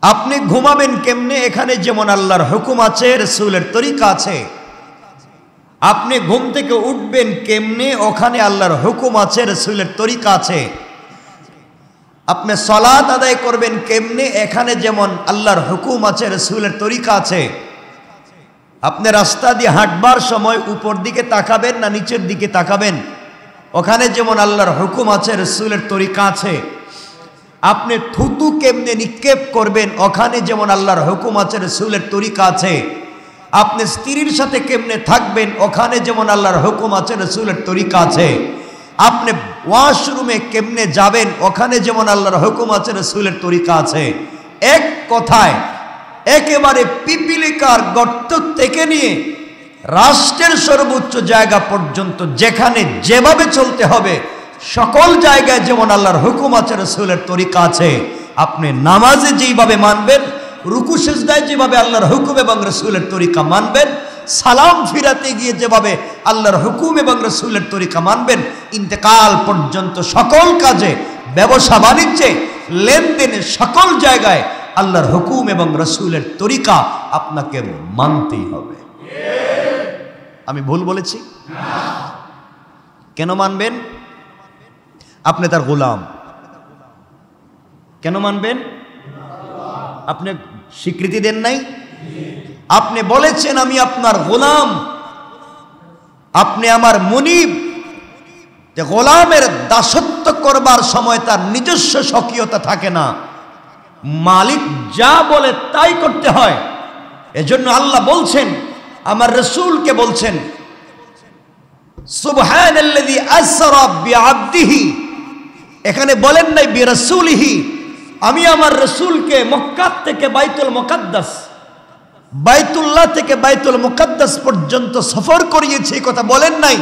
আপনি ঘুমাবেন কেমনে, এখানে যেমন আল্লাহর হুকুম আছে, রাসূলের তরিকা আছে। আপনি ঘুম থেকে উঠবেন কেমনে, ওখানে আল্লাহর হুকুম আছে, রাসূলের তরিকা আছে। আপনি সালাত আদায় করবেন কেমনে, এখানে যেমন আল্লাহর হুকুম আছে, রাসূলের তরিকা আছে। আপনি রাস্তা দিয়ে হাঁটবার সময় উপর দিকে তাকাবেন না নিচের দিকে তাকাবেন, ওখানে যেমন আল্লাহর হুকুম আছে, রাসূলের তরিকা আছে। আপনি থুতু কেমনে নিক্ষেপ করবেন, ওখানে যেমন আল্লাহর হুকুম আছে, রাসূলের তরিকা আছে। আপনি স্ত্রীর সাথে কেমনে থাকবেন, ওখানে যেমন আল্লাহর হুকুম আছে, রাসূলের তরিকা আছে। আপনি ওয়াশরুমে কেমনে যাবেন, ওখানে যেমন আল্লাহর হুকুম আছে, রাসূলের তরিকা আছে। এক কথায় একেবারে পিপিলিকার গর্ত থেকে নিয়ে রাষ্ট্রের সর্বোচ্চ জায়গা পর্যন্ত যেখানে যেভাবে চলতে হবে, সকল জায়গায় যেমন আল্লাহর হুকুম আছে, রাসূলের তরিকা আছে। আপনি নামাজে যেভাবে মানবেন, রুকু সিজদায় যেভাবে আল্লাহর হুকুম এবং রাসূলের তরিকা মানবেন, সালাম ফিরাতে গিয়ে যেভাবে আল্লাহর হুকুম এবং রাসূলের তরিকা মানবেন, ইন্তেকাল পর্যন্ত সকল কাজে, ব্যবসা বাণিজ্যে, লেনদেনে, সকল জায়গায় আল্লাহর হুকুম এবং রাসূলের তরিকা আপনাকে মানতেই হবে। আমি ভুল বলেছি? কেন মানবেন? আপনি তার গোলাম। কেন মানবেন? আপনি স্বীকৃতি দেন নাই, আপনি বলেছেন আমি আপনার গোলাম, আপনি আমার মুনিব। যে গোলামের দাসত্ব করবার সময় তার নিজস্ব স্বকীয়তা থাকে না, মালিক যা বলে তাই করতে হয়। এজন্য আল্লাহ বলছেন, আমার রাসূলকে বলছেন, সুবহানাল্লাযী আসরা বিআবদিহি। এখানে বলেন নাই বিরাসূলিহি। আমি আমার রাসূলকে মক্কা থেকে বাইতুল মুকাদ্দাস, বাইতুল্লাহ থেকে বাইতুল মুকাদ্দাস পর্যন্ত সফর করিয়েছি, এই কথা বলেন নাই।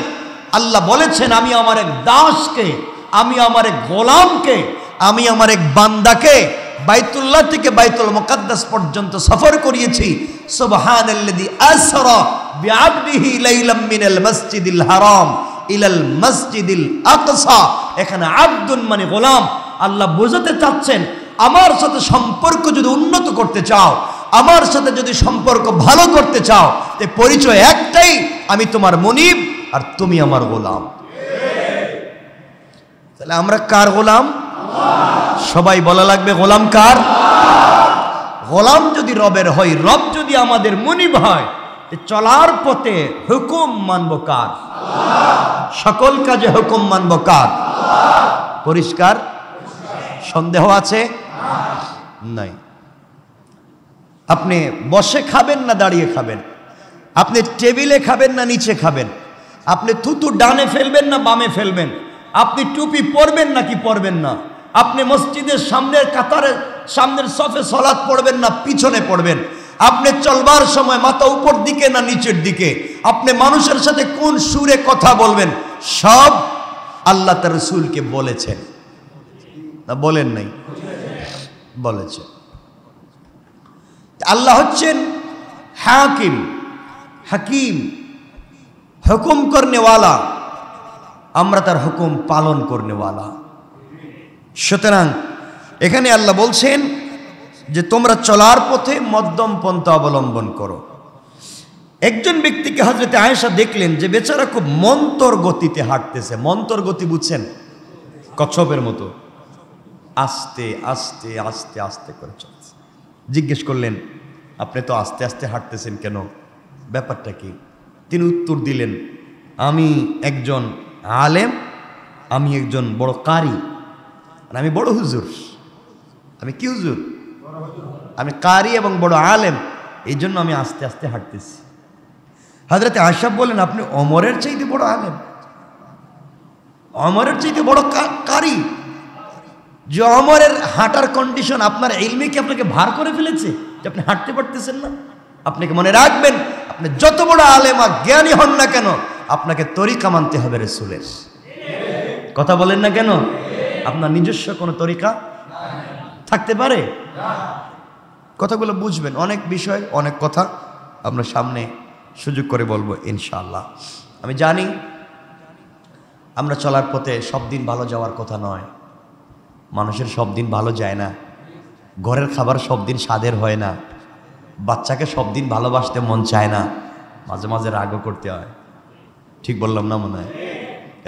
আল্লাহ বলেছেন আমি আমার এক দাসকে, আমি আমার এক গোলামকে, আমি আমার এক বান্দাকে বাইতুল্লাহ থেকে বাইতুল মুকাদ্দাস পর্যন্ত সফর করিয়েছি। সুবহানাল্লাযী আসরা বিআবদিহি লাইলাম মিনাল মসজিদিল হারাম ইলাল মসজিদিল আকসা। এখানে আব্দুন মানে গোলাম। আল্লাহ বোঝাতে চাচ্ছেন, আমার সাথে সম্পর্ক যদি উন্নত করতে চাও, আমার সাথে যদি সম্পর্ক ভালো করতে চাও, তে পরিচয় একটাই, আমি তোমার মুনিব আর তুমি আমার গোলাম। তাহলে আমরা কার গোলাম? সবাই বলা লাগবে গোলাম কার? গোলাম যদি রবের হয়, রব যদি আমাদের মুনিব হয়, চলার পথে হুকুম মানব কার? সকল কাজে হুকুম মানব কার? পরিষ্কার? সন্দেহ আছে? নাই। আপনি বসে খাবেন না দাঁড়িয়ে খাবেন, আপনি টেবিলে খাবেন না নিচে খাবেন, আপনি থুতু ডানে ফেলবেন না বামে ফেলবেন, আপনি টুপি পরবেন নাকি পরবেন না, আপনি মসজিদের সামনের কাতারে সামনের সফে সালাত পড়বেন না পিছনে পড়বেন, আপনি চলবার সময় মাথা উপর দিকে না নিচের দিকে, আপনি মানুষের সাথে কোন সুরে কথা বলবেন, সব আল্লাহ তার রাসূলকে বলেছেন না বলেন নাই? বলেছেন। আল্লাহ হচ্ছেন হাকিম, হাকিম, হুকুম করনেওয়ালা, আমরা তার হুকুম পালন করনেওয়ালা। সুতরাং এখানে আল্লাহ বলছেন যে তোমরা চলার পথে মধ্যম পন্থা অবলম্বন করো। একজন ব্যক্তিকে হযরত আয়েশা দেখলেন যে বেচারা খুব মন্তর গতিতে হাঁটতেছে। মন্তর গতি বুঝছেন? কচ্ছপের মতো আস্তে আস্তে আস্তে আস্তে করে চলছে। জিজ্ঞেস করলেন, আপনি তো আস্তে আস্তে হাঁটতেছেন কেন, ব্যাপারটা কি? তিনি উত্তর দিলেন, আমি একজন আলেম, আমি একজন বড় কারি, আমি বড় হুজুর। আমি কি হুজুর? আমি কারি এবং বড় আলেম, এই জন্য আমি আস্তে আস্তে হাঁটতেছি। হযরত আয়েশা বললেন, আপনি ওমরের চাইতে বড় আলেম, ওমরের চাইতে বড় কারি, যে ওমরের হাঁটার কন্ডিশন আপনার ইলমে কি আপনাকে ভার করে ফেলেছে যে আপনি হাঁটতে পারতেছেন না? আপনাকে মনে রাখবেন, আপনি যত বড় আলেম আর জ্ঞানী হন না কেন, আপনাকে তরিকা মানতে হবে রাসূলের। কথা বলেন না কেন? আপনার নিজস্ব কোনো তরিকা থাকতে পারে? কথাগুলো বুঝবেন। অনেক বিষয়, অনেক কথা আমরা সামনে সুযোগ করে বলবো ইনশাআল্লাহ। আমি জানি আমরা চলার পথে সব দিন ভালো যাওয়ার কথা নয়, মানুষের সব দিন ভালো যায় না, ঘরের খাবার সব দিন স্বাদের হয় না, বাচ্চাকে সব দিন ভালোবাসতে মন চায় না, মাঝে মাঝে রাগও করতে হয়। ঠিক বললাম না মনে হয়?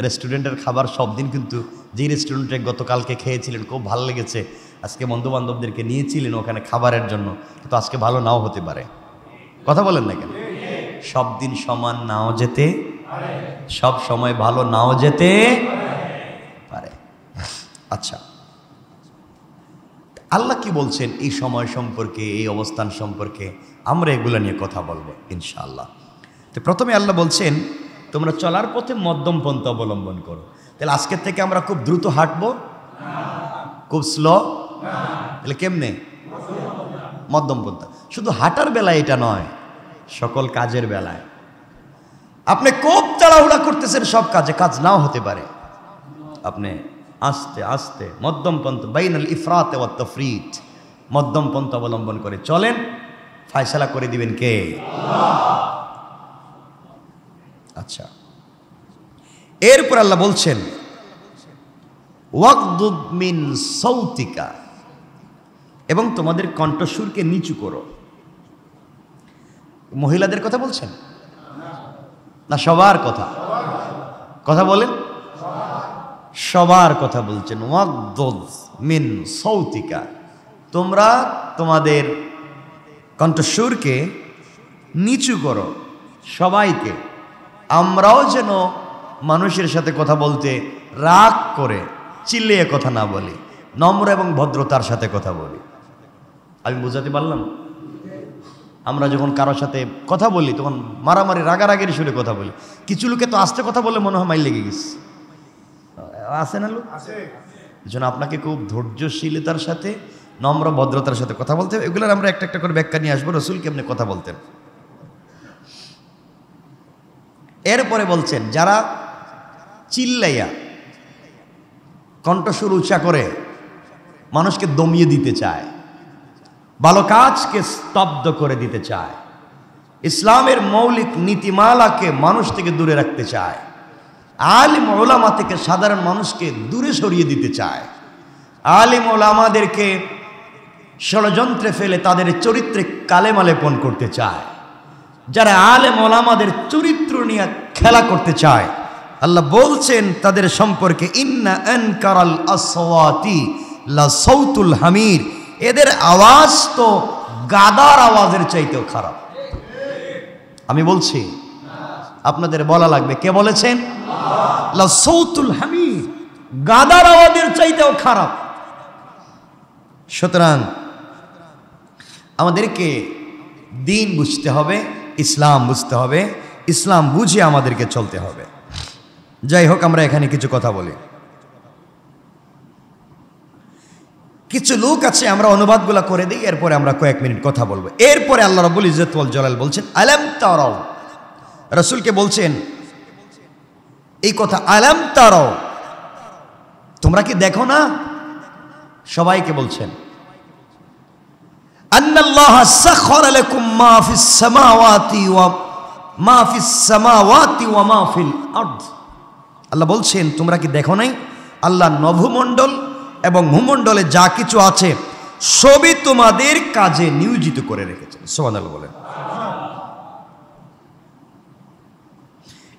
রেস্টুরেন্টের খাবার সব দিন, কিন্তু যে রেস্টুরেন্টে গতকালকে খেয়েছিলেন খুব ভালো লেগেছে, আজকে বন্ধু বান্ধবদেরকে নিয়েছিলেন ওখানে খাবারের জন্য, কিন্তু আজকে ভালো নাও হতে পারে। কথা বলেন না কেন? সব দিন সমান নাও যেতে, সব সময় ভালো নাও যেতে পারে। আচ্ছা, আল্লাহ কি বলছেন এই সময় সম্পর্কে, এই অবস্থান সম্পর্কে? আমরা এগুলো নিয়ে কথা বলবো ইনশাআল্লাহ। তো প্রথমে আল্লাহ বলছেন তোমরা চলার পথে মধ্যম পন্থা অবলম্বন করো। তাহলে আজকের থেকে আমরা খুব দ্রুত হাঁটবো, খুব স্লো? তাহলে কেমনে? মধ্যম পন্থা। শুধু হাঁটার বেলায় এটা নয়, সকল কাজের বেলায়। আপনি খুব তাড়াহুড়া করতেছেন সব কাজে, কাজ নাও হতে পারে। আপনি আস্তে আস্তে মধ্যম পন্থা, বাইনাল ইফরাত ওয়াত তাফরিত, মধ্যম পন্থা অবলম্বন করে চলেন, ফয়সালা করে দিবেন কে? আল্লাহ। আচ্ছা, এরপর আল্লাহ বলছেন ওয়াগদুদ মিন সাউতিকা, এবং তোমাদের কণ্ঠস্বরকে নিচু করো। মহিলাদের কথা বলছেন না সবার কথা? কথা বলেন, সবার কথা বলছেন। ওয়াগদুদ মিন সাউতিকা, তোমরা তোমাদের কণ্ঠস্বরকে নিচু করো। সবাইকে, আমরাও যেন মানুষের সাথে কথা বলতে রাগ করে চিল্লিয়ে কথা না বলি, নম্র এবং ভদ্রতার সাথে কথা বলি। আমি বুঝাতে পারলাম? আমরা যখন কারোর সাথে কথা বলি তখন মারামারি রাগারাগির সুরে কথা বলি। কিছু লোকে তো আস্তে কথা বলে মনে হয় মাইল লেগে গেছে, আছে না লোক? এই জন্য আপনাকে খুব ধৈর্যশীলতার সাথে, নম্র ভদ্রতার সাথে কথা বলতে হবে। এগুলোর আমরা একটা একটা করে ব্যাখ্যা নিয়ে আসবো, রসুল কেমনে কথা বলতেন। এরপরে বলছেন যারা চিল্লাইয়া কণ্ঠস্বর উঁচা করে মানুষকে দমিয়ে দিতে চায়, ভালো কাজকে স্তব্ধ করে দিতে চায়, ইসলামের মৌলিক নীতিমালাকে মানুষ থেকে দূরে রাখতে চায়, আলিম ওলামা থেকে সাধারণ মানুষকে দূরে সরিয়ে দিতে চায়, আলিম ওলামাদেরকে ষড়যন্ত্রে ফেলে তাদের চরিত্রে কালেমা লেপন করতে চায়, যারা আলেম ওলামাদের চরিত্র নিয়ে খেলা করতে চায়, আল্লাহ বলছেন তাদের সম্পর্কে ইন্না আনকারাল আসওয়াতি লা সাউতুল হামির, এদের আওয়াজ তো গাদার আওয়াজের চাইতেও খারাপ। আমি বলছি, আপনাদের বলা লাগবে, কে বলেছেন? লা সাউতুল হামির, গাদার আওয়াজের চাইতেও খারাপ। সুতরাং আমাদেরকে দিন বুঝতে হবে, ইসলাম বুঝতে হবে, ইসলাম বুঝে আমাদেরকে চলতে হবে। যাই হোক, আমরা এখানে কিছু কথা বলি। কিছু লোক আছে, আমরা অনুবাদগুলো করে দিই, এরপরে আমরা কয়েক মিনিট কথা বলবো। এরপরে আল্লাহ রাব্বুল ইজ্জত ওয়াল জালাল বলছেন আলাম তারাও, রাসূলকে বলছেন এই কথা, আলাম তারাও, তোমরা কি দেখো না? সবাইকে বলছেন আন্নাল্লাহা সাখারা লাকুম মা ফিস সামাওয়াতি ওয়া মা ফিস সামাওয়াতি ওয়া মা ফিল আরদ। আল্লাহ বলছেন তোমরা কি দেখো নাই আল্লাহ নভমণ্ডল এবং ভূমণ্ডলে যা কিছু আছে সবই তোমাদের কাজে নিয়োজিত করে রেখেছেন। সুবহানাল্লাহ বলেন।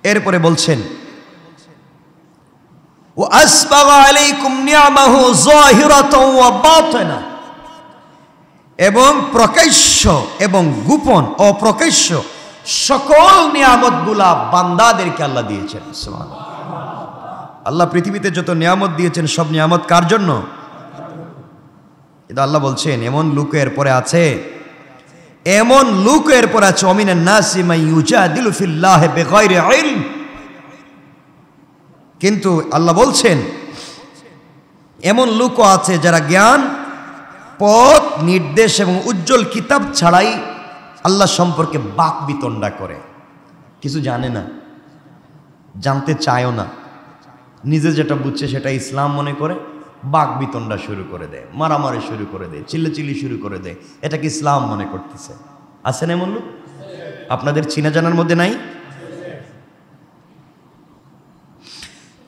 এরপরে বলছেন ওয়া আসবাগা আলাইকুম নি'মাহু যাহিরাতাও ওয়া বাতিনা, এবং প্রকাশ্য এবং গোপন অপ্রকাশ্য সকল নিয়ামতগুলা বান্দাদেরকে আল্লাহ দিয়েছেন। সুবহানাল্লাহ। আল্লাহ পৃথিবীতে যত নিয়ামত দিয়েছেন সব নিয়ামত কার জন্য? কিন্তু আল্লাহ বলছেন এমন লোকের পরে আছে, এমন লোকের পরে আছে ওমিনান নাসি মান ইউজাদিলু ফিল্লাহি বিগাইরি ইলম। কিন্তু আল্লাহ বলছেন এমন লোকও আছে যারা জ্ঞান, পথ নির্দেশ এবং উজ্জ্বল কিতাব ছাড়াই আল্লাহ সম্পর্কে বাক বিতণ্ডা করে, কিছু জানে না, জানতে চায়ও না, নিজে যেটা বুঝছে সেটা ইসলাম মনে করে বাক বিতণ্ডা শুরু করে দেয়, মারামারি শুরু করে দেয়, চিল্লাচিল্লি শুরু করে দেয়, এটাকে ইসলাম মনে করতেছে। আছেন এমন লোক? আপনাদের চিনা জানার মধ্যে নাই?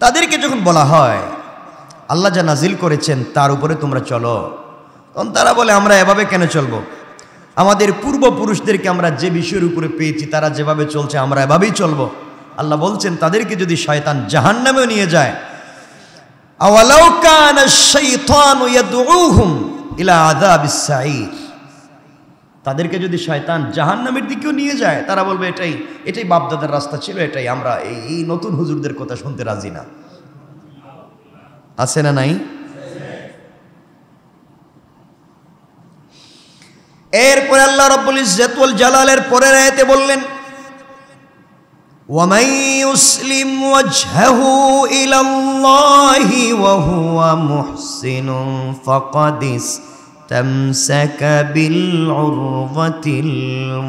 তাদেরকে যখন বলা হয় আল্লাহ যা নাজিল করেছেন তার উপরে তোমরা চলো, তখন তারা বলে আমরা এভাবে কেন চলবো? আমাদের পূর্বপুরুষদেরকে আমরা যে বিষয়ের উপরে পেয়েছি তারা যেভাবে চলছে আমরা এভাবেই চলবো। আল্লাহ বলছেন তাদেরকে যদি শয়তান জাহান্নামেও নিয়ে যায়, আওয়ালাউ কানা আশ-শাইতানু ইয়াদউহুম ইলা আযাবিস সাঈর, তাদেরকে যদি শয়তান জাহান্নামের দিকেও নিয়ে যায় তারা বলবে এটাই বাপদাদার রাস্তা ছিল, এটাই আমরা এই নতুন হুজুরদের কথা শুনতে রাজি না। আছে না নাই? এরপরে আল্লাহ রাব্বুল ইজ্জত ওয়াল জালালের পরের আয়াতে বললেন, ওয়ামান ইউসলিম ওয়াজহাহু ইলাল্লাহি ওয়া হুয়া মুহসিনুন ফাকাদ ইসতামসাকা বিল উরওয়াতিল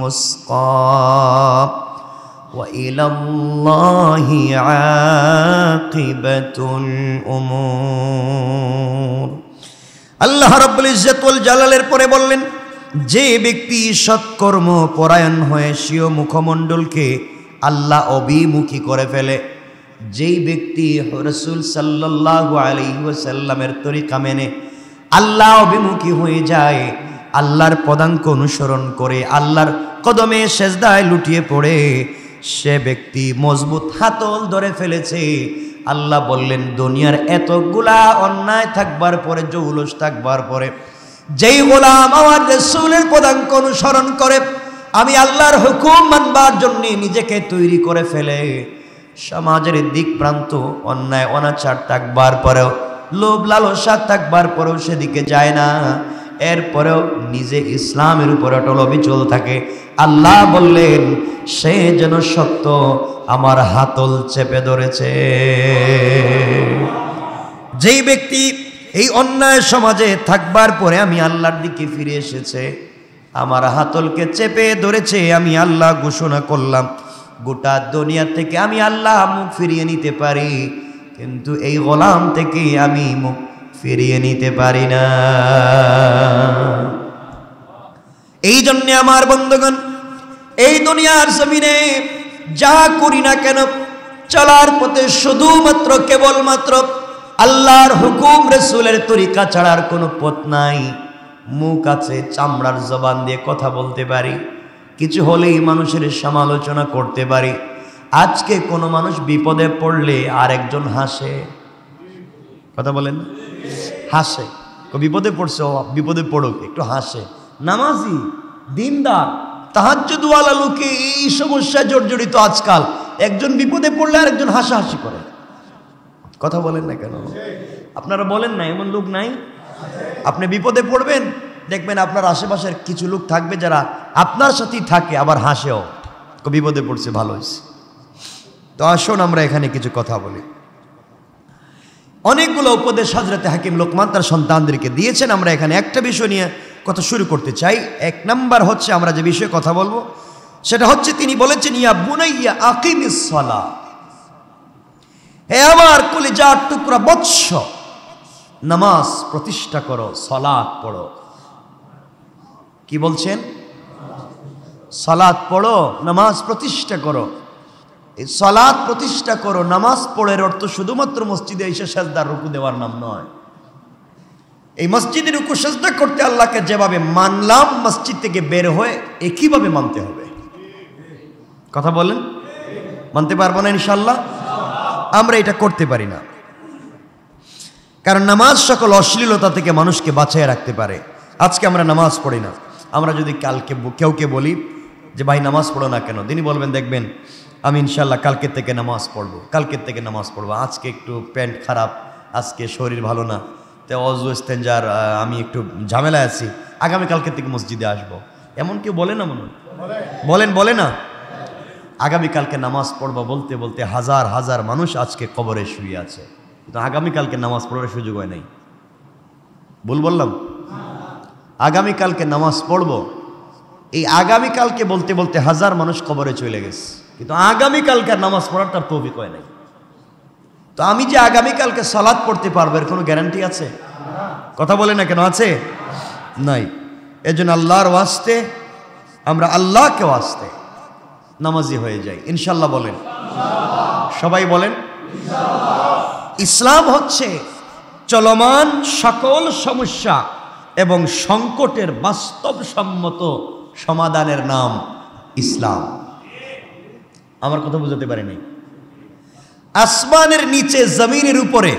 মুসকা ওয়া ইলাল্লাহি আকিবাতুল উমুর। আল্লাহ রাব্বুল ইজ্জত ওয়াল জালালের পরে বললেন, যে ব্যক্তি সৎকর্ম পরায়ণ হয়ে স্বীয় মুখমণ্ডলকে আল্লাহ অভিমুখী করে ফেলে, যেই ব্যক্তি রাসূল সাল্লাল্লাহু আলাইহি ওয়াসাল্লামের তরিকা মেনে আল্লাহ অভিমুখী হয়ে যায়, আল্লাহর পদাঙ্ক অনুসরণ করে আল্লাহর কদমে সেজদায় লুটিয়ে পড়ে, সে ব্যক্তি মজবুত হাতল ধরে ফেলেছে। আল্লাহ বললেন, দুনিয়ার এতগুলা অন্যায় থাকবার পরে, জৌলুস থাকবার পরে, যেই গোলাম আমার রাসূলের পদাঙ্ক অনুসরণ করে, আমি আল্লাহর হুকুম মানবার জন্য নিজেকে তৈরি করে ফেলে, সমাজের দিক প্রান্ত অন্যায় অনাচার থাকবার পরেও, লোভ লালসা থাকবার পরেও সেদিকে যায় না, এরপরেও নিজে ইসলামের উপর অটল অবিচল থাকে, আল্লাহ বললেন সে যেন সত্য আমার হাতল চেপে ধরেছে। যেই ব্যক্তি এই অন্যায় সমাজে থাকবার পরে আমি আল্লাহর দিকে ফিরে এসেছে, আমার হাতলকে চেপে ধরেছে, আমি আল্লাহ ঘোষণা করলাম গোটা দুনিয়া থেকে আমি আল্লাহ মুখ ফিরিয়ে নিতে পারি, কিন্তু এই গোলাম থেকে আমি মুখ ফিরিয়ে নিতে পারি না। এই জন্য আমার বন্ধুগণ, এই দুনিয়ার জমিনে যা করি না কেন, চলার পথে শুধুমাত্র কেবলমাত্র আল্লাহর হুকুম রাসূলের তরিকা ছাড়ার কোনো পথ নাই। মুখ আছে, চামড়ার জবান দিয়ে কথা বলতে পারি, কিছু হলেই মানুষের সমালোচনা করতে পারি। আজকে কোনো মানুষ বিপদে পড়লে আরেকজন হাসে, কথা বলেন, হাসে, বিপদে পড়ছে, বিপদে পড়ুক, একটু হাসে। নামাজি, দিনদার, তাহাজ্জুদওয়ালা লোকে এই সমস্যায় জর্জরিত আজকাল, একজন বিপদে পড়লে আরেকজন হাসাহাসি করে, কথা বলেন না কেন? আপনারা বলেন না এমন লোক নাই? আপনি বিপদে পড়বেন, দেখবেন আপনার আশেপাশের কিছু লোক থাকবে যারা আপনার সাথেই থাকে, আবার হাসেও, বিপদে পড়ছে, ভালো হয়েছে। তো আসুন আমরা এখানে কিছু কথা বলি। অনেকগুলো উপদেশ হযরত হাকিম লোকমান তার সন্তানদেরকে দিয়েছেন। আমরা এখানে একটা বিষয় নিয়ে কথা শুরু করতে চাই। এক নাম্বার হচ্ছে, আমরা যে বিষয়ে কথা বলবো সেটা হচ্ছে, তিনি বলেছেন, ইয়া বুনাইয়া আকিমিস সালাহ, হে আমার কলিজার টুকরা বৎস, নামাজ প্রতিষ্ঠা করো, সালাত পড়ো। কি বলছেন? সালাত পড়ো, নামাজ প্রতিষ্ঠা করো। এই সালাত প্রতিষ্ঠা করো, নামাজ পড়ের অর্থ শুধুমাত্র মসজিদে এসে সেজদার রুকু দেওয়ার নাম নয়। এই মসজিদে রুকু সেজদা করতে আল্লাহকে যেভাবে মানলাম, মসজিদ থেকে বের হয়ে একইভাবে মানতে হবে। কথা বলেন, মানতে পারবো না ইনশাআল্লাহ? আমরা এটা করতে পারি না, কারণ নামাজ সকল অশ্লীলতা থেকে মানুষকে বাঁচিয়ে রাখতে পারে। আজকে আমরা নামাজ পড়ি না, আমরা যদি কালকে কেউকে বলি যে ভাই নামাজ পড়ো না কেন, তিনি বলবেন দেখবেন আমি ইনশাল্লাহ কালকের থেকে নামাজ পড়বো, কালকের থেকে নামাজ পড়বো, আজকে একটু প্যান্ট খারাপ, আজকে শরীর ভালো না, তো অজু ইস্তেঞ্জার আমি একটু ঝামেলায় আছি, আগামীকালকের থেকে মসজিদে আসবো। এমন কেউ বলে না? মনে বলেন, বলে না? আগামীকালকে নামাজ পড়বো বলতে বলতে হাজার হাজার মানুষ আজকে কবরে শুয়ে আছে, কিন্তু আগামীকালকে নামাজ পড়ার সুযোগ হয় নাই। ভুল বললাম? আগামীকালকে নামাজ পড়বো, এই আগামীকালকে বলতে বলতে হাজার মানুষ কবরে চলে গেছে, কিন্তু আগামীকালকে নামাজ পড়ার তার তৌফিক হয় নাই। তো আমি যে আগামীকালকে সালাত পড়তে পারবো এর কোনো গ্যারান্টি আছে? কথা বলে না কেন? আছে? নাই। এজন্য আল্লাহর ওয়াস্তে আমরা আল্লাহকে ওয়াস্তে নামাজি হয়ে যাই ইনশাল্লাহ। বলেন, সবাই বলেন ইসলাম হচ্ছে চলমান সকল সমস্যা এবং সংকটের বাস্তবসম্মত সমাধানের নাম ইসলাম। আমার কথা বুঝাতে পারিনি? আসমানের নিচে জমিনের উপরে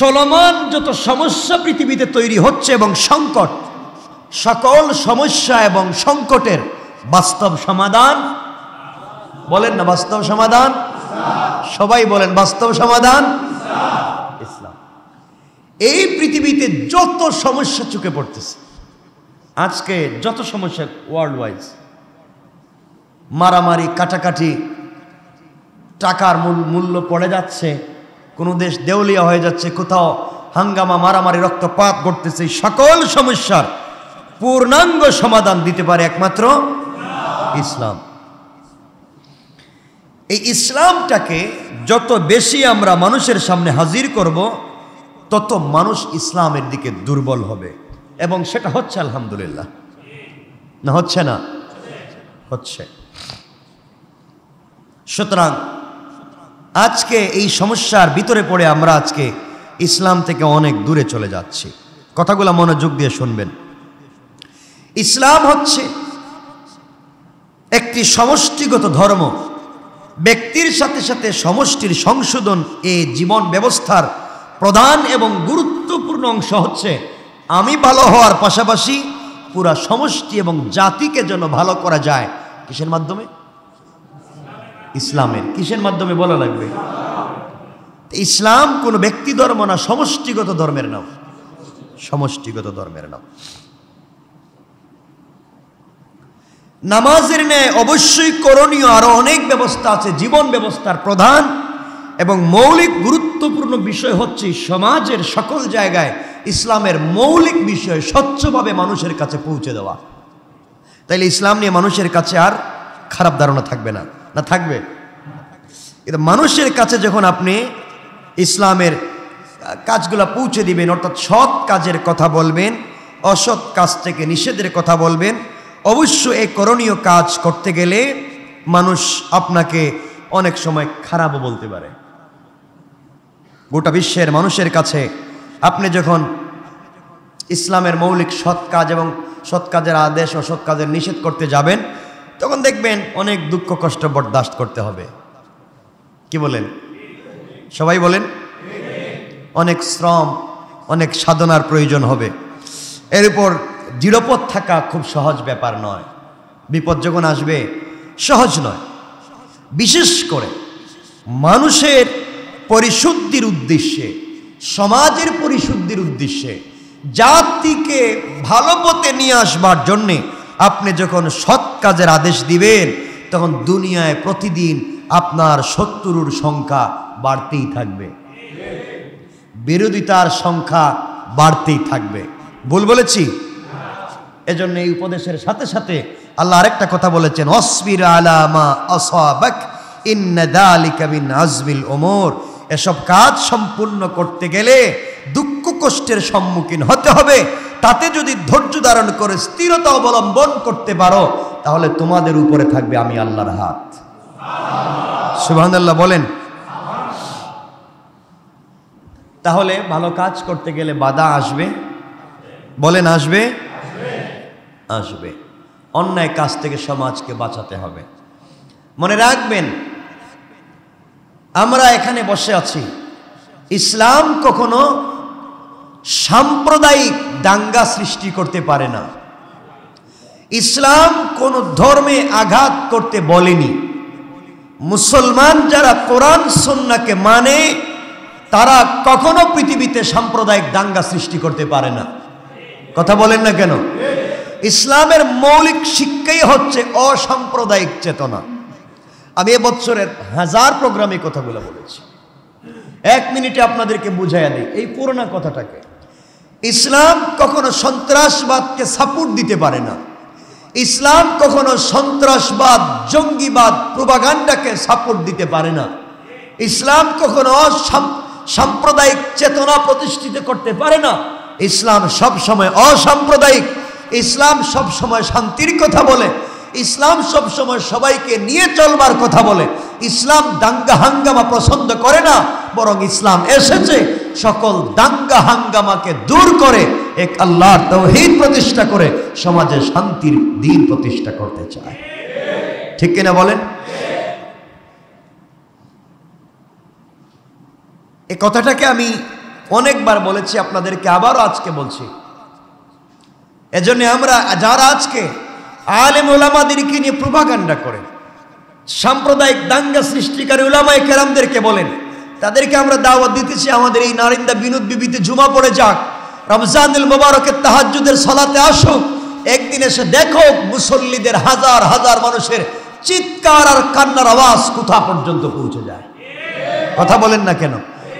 চলমান যত সমস্যা পৃথিবীতে তৈরি হচ্ছে এবং সংকট, সকল সমস্যা এবং সংকটের বাস্তব সমাধান, বলেন না বাস্তব সমাধান, সবাই বলেন বাস্তব সমাধান ইসলাম। এই পৃথিবীতে যত সমস্যা চোখে পড়তেছে আজকে, যত সমস্যা ওয়ার্ল্ড ওয়াইজ, মারামারি, কাটাকাটি, টাকার মূল্য পড়ে যাচ্ছে, কোনো দেশ দেউলিয়া হয়ে যাচ্ছে, কোথাও হাঙ্গামা, মারামারি, রক্তপাত ঘটতেছে, সকল সমস্যার পূর্ণাঙ্গ সমাধান দিতে পারে একমাত্র ইসলাম। এই ইসলামটাকে যত বেশি আমরা মানুষের সামনে হাজির করব, তত মানুষ ইসলামের দিকে দুর্বল হবে, এবং সেটা হচ্ছে আলহামদুলিল্লাহ। না হচ্ছে না? হচ্ছে। সুতরাং আজকে এই সমস্যার ভিতরে পড়ে আমরা আজকে ইসলাম থেকে অনেক দূরে চলে যাচ্ছি। কথাগুলো মনোযোগ দিয়ে শুনবেন। ইসলাম হচ্ছে একটি সমষ্টিগত ধর্ম। ব্যক্তির সাথে সাথে সমষ্টির সংশোধন এই জীবন ব্যবস্থার প্রধান এবং গুরুত্বপূর্ণ অংশ হচ্ছে আমি ভালো হওয়ার পাশাপাশি পুরা সমষ্টি এবং জাতিকে যেন ভালো করা যায়। কিসের মাধ্যমে? ইসলামের। কিসের মাধ্যমে বলা লাগবে? ইসলাম কোনো ব্যক্তি ধর্ম না, সমষ্টিগত ধর্মের নাম। সমষ্টিগত ধর্মের নাম। নামাজের ন্যায় অবশ্যই করণীয় আরো অনেক ব্যবস্থা আছে। জীবন ব্যবস্থার প্রধান এবং মৌলিক গুরুত্বপূর্ণ বিষয় হচ্ছে সমাজের সকল জায়গায় ইসলামের মৌলিক বিষয় স্বচ্ছভাবে মানুষের কাছে পৌঁছে দেওয়া। তাইলে ইসলাম নিয়ে মানুষের কাছে আর খারাপ ধারণা থাকবে না। না থাকবে? কিন্তু মানুষের কাছে যখন আপনি ইসলামের কাজগুলো পৌঁছে দিবেন, অর্থাৎ সৎ কাজের কথা বলবেন, অসৎ কাজ থেকে নিষেধের কথা বলবেন, অবশ্য এই করণীয় কাজ করতে গেলে মানুষ আপনাকে অনেক সময় খারাপও বলতে পারে। গোটা বিশ্বের মানুষের কাছে আপনি যখন ইসলামের মৌলিক সৎ কাজ এবং সৎ কাজের আদেশ ও সৎ কাজের নিষেধ করতে যাবেন, তখন দেখবেন অনেক দুঃখ কষ্ট বরদাস্ত করতে হবে। কি বলেন? সবাই বলেন। অনেক শ্রম, অনেক সাধনার প্রয়োজন হবে। এর উপর দৃঢ়পথ থাকা খুব সহজ ব্যাপার নয়। বিপদ যখন আসবে সহজ নয়। বিশেষ করে মানুষের পরিশুদ্ধির উদ্দেশ্যে, সমাজের পরিশুদ্ধির উদ্দেশ্যে, জাতিকে ভালো পথে নিয়ে আসবার জন্যে আপনি যখন সৎ কাজের আদেশ দিবেন, তখন দুনিয়ায় প্রতিদিন আপনার শত্রুর সংখ্যা বাড়তেই থাকবে, বিরোধিতার সংখ্যা বাড়তেই থাকবে। ভুল বলেছি? এজন্য এই উপদেশের সাথে সাথে আল্লাহ আরেকটা কথা বলেছেন, অসবির আলা মা আসাবাক ইন্না যালিকা মিন আজমিল উমুর। এসব কাজ সম্পূর্ণ করতে গেলে দুঃখ কষ্টের সম্মুখীন হতে হবে। তাতে যদি ধৈর্য ধারণ করে স্থিরতা অবলম্বন করতে পারো, তাহলে তোমাদের উপরে থাকবে আমি আল্লাহর হাত। সুবহানাল্লাহ বলেন। তাহলে ভালো কাজ করতে গেলে বাধা আসবে, বলেন আসবে? আসবে। অন্যায় কাজ থেকে সমাজকে বাঁচাতে হবে। মনে রাখবেন, আমরা এখানে বসে আছি, ইসলাম কখনো সাম্প্রদায়িক দাঙ্গা সৃষ্টি করতে পারে না। ইসলাম কোন ধর্মে আঘাত করতে বলেনি। মুসলমান যারা কোরআন সুন্নাহকে মানে, তারা কখনো পৃথিবীতে সাম্প্রদায়িক দাঙ্গা সৃষ্টি করতে পারে না। কথা বলেন না কেন? ইসলামের মৌলিক শিক্ষাই হচ্ছে অসাম্প্রদায়িক চেতনা। আমি এবছরের 1000 প্রোগ্রামে কথাগুলো বলেছি। 1 মিনিটে আপনাদেরকে বুঝাইয়া দিই এই পুরোনো কথাটাকে। ইসলাম কখনো সন্ত্রাসবাদকে সাপোর্ট দিতে পারে না। ইসলাম কখনো সন্ত্রাসবাদ, জঙ্গিবাদ, প্রোপাগান্ডাকে সাপোর্ট দিতে পারে না। ইসলাম কখনো সাম্প্রদায়িক চেতনা প্রতিষ্ঠিত করতে পারে না। ইসলাম সব সময় অসাম্প্রদায়িক। ইসলাম সব সময় শান্তির কথা বলে। ইসলাম সব সময় সবাইকে নিয়ে চলবার কথা বলে। ইসলাম দাঙ্গা হাঙ্গামা পছন্দ করে না, বরং ইসলাম এসেছে সকল দাঙ্গা হাঙ্গামাকে দূর করে এক আল্লাহর তাওহীদ প্রতিষ্ঠা করে সমাজে শান্তির দ্বীপ প্রতিষ্ঠা করতে চায়। ঠিক কিনা বলেন? এই কথাটাকে আমি অনেকবার বলেছি আপনাদেরকে, আবারও আজকে বলছি। এজন্য আমরা যারা আজকে আলেম ওলামাদেরকে নিয়ে প্রোপাগান্ডা করে সাম্প্রদায়িক দাঙ্গা সৃষ্টিকারী উলামায়ে কেরামদেরকে বলেন, তাদেরকে আমরা দাওয়াত দিতেছি আমাদের এই নারিন্দা বিনোদ বিবিতে জুমা পড়ে যাক, রমজানুল মুবারকের তাহাজ্জুদের সালাতে আসুক, একদিন এসে দেখো মুসল্লিদের হাজার হাজার মানুষের চিৎকার আর কান্নার আওয়াজ কোথা পর্যন্ত পৌঁছে যায়। কথা বলেন না কেন?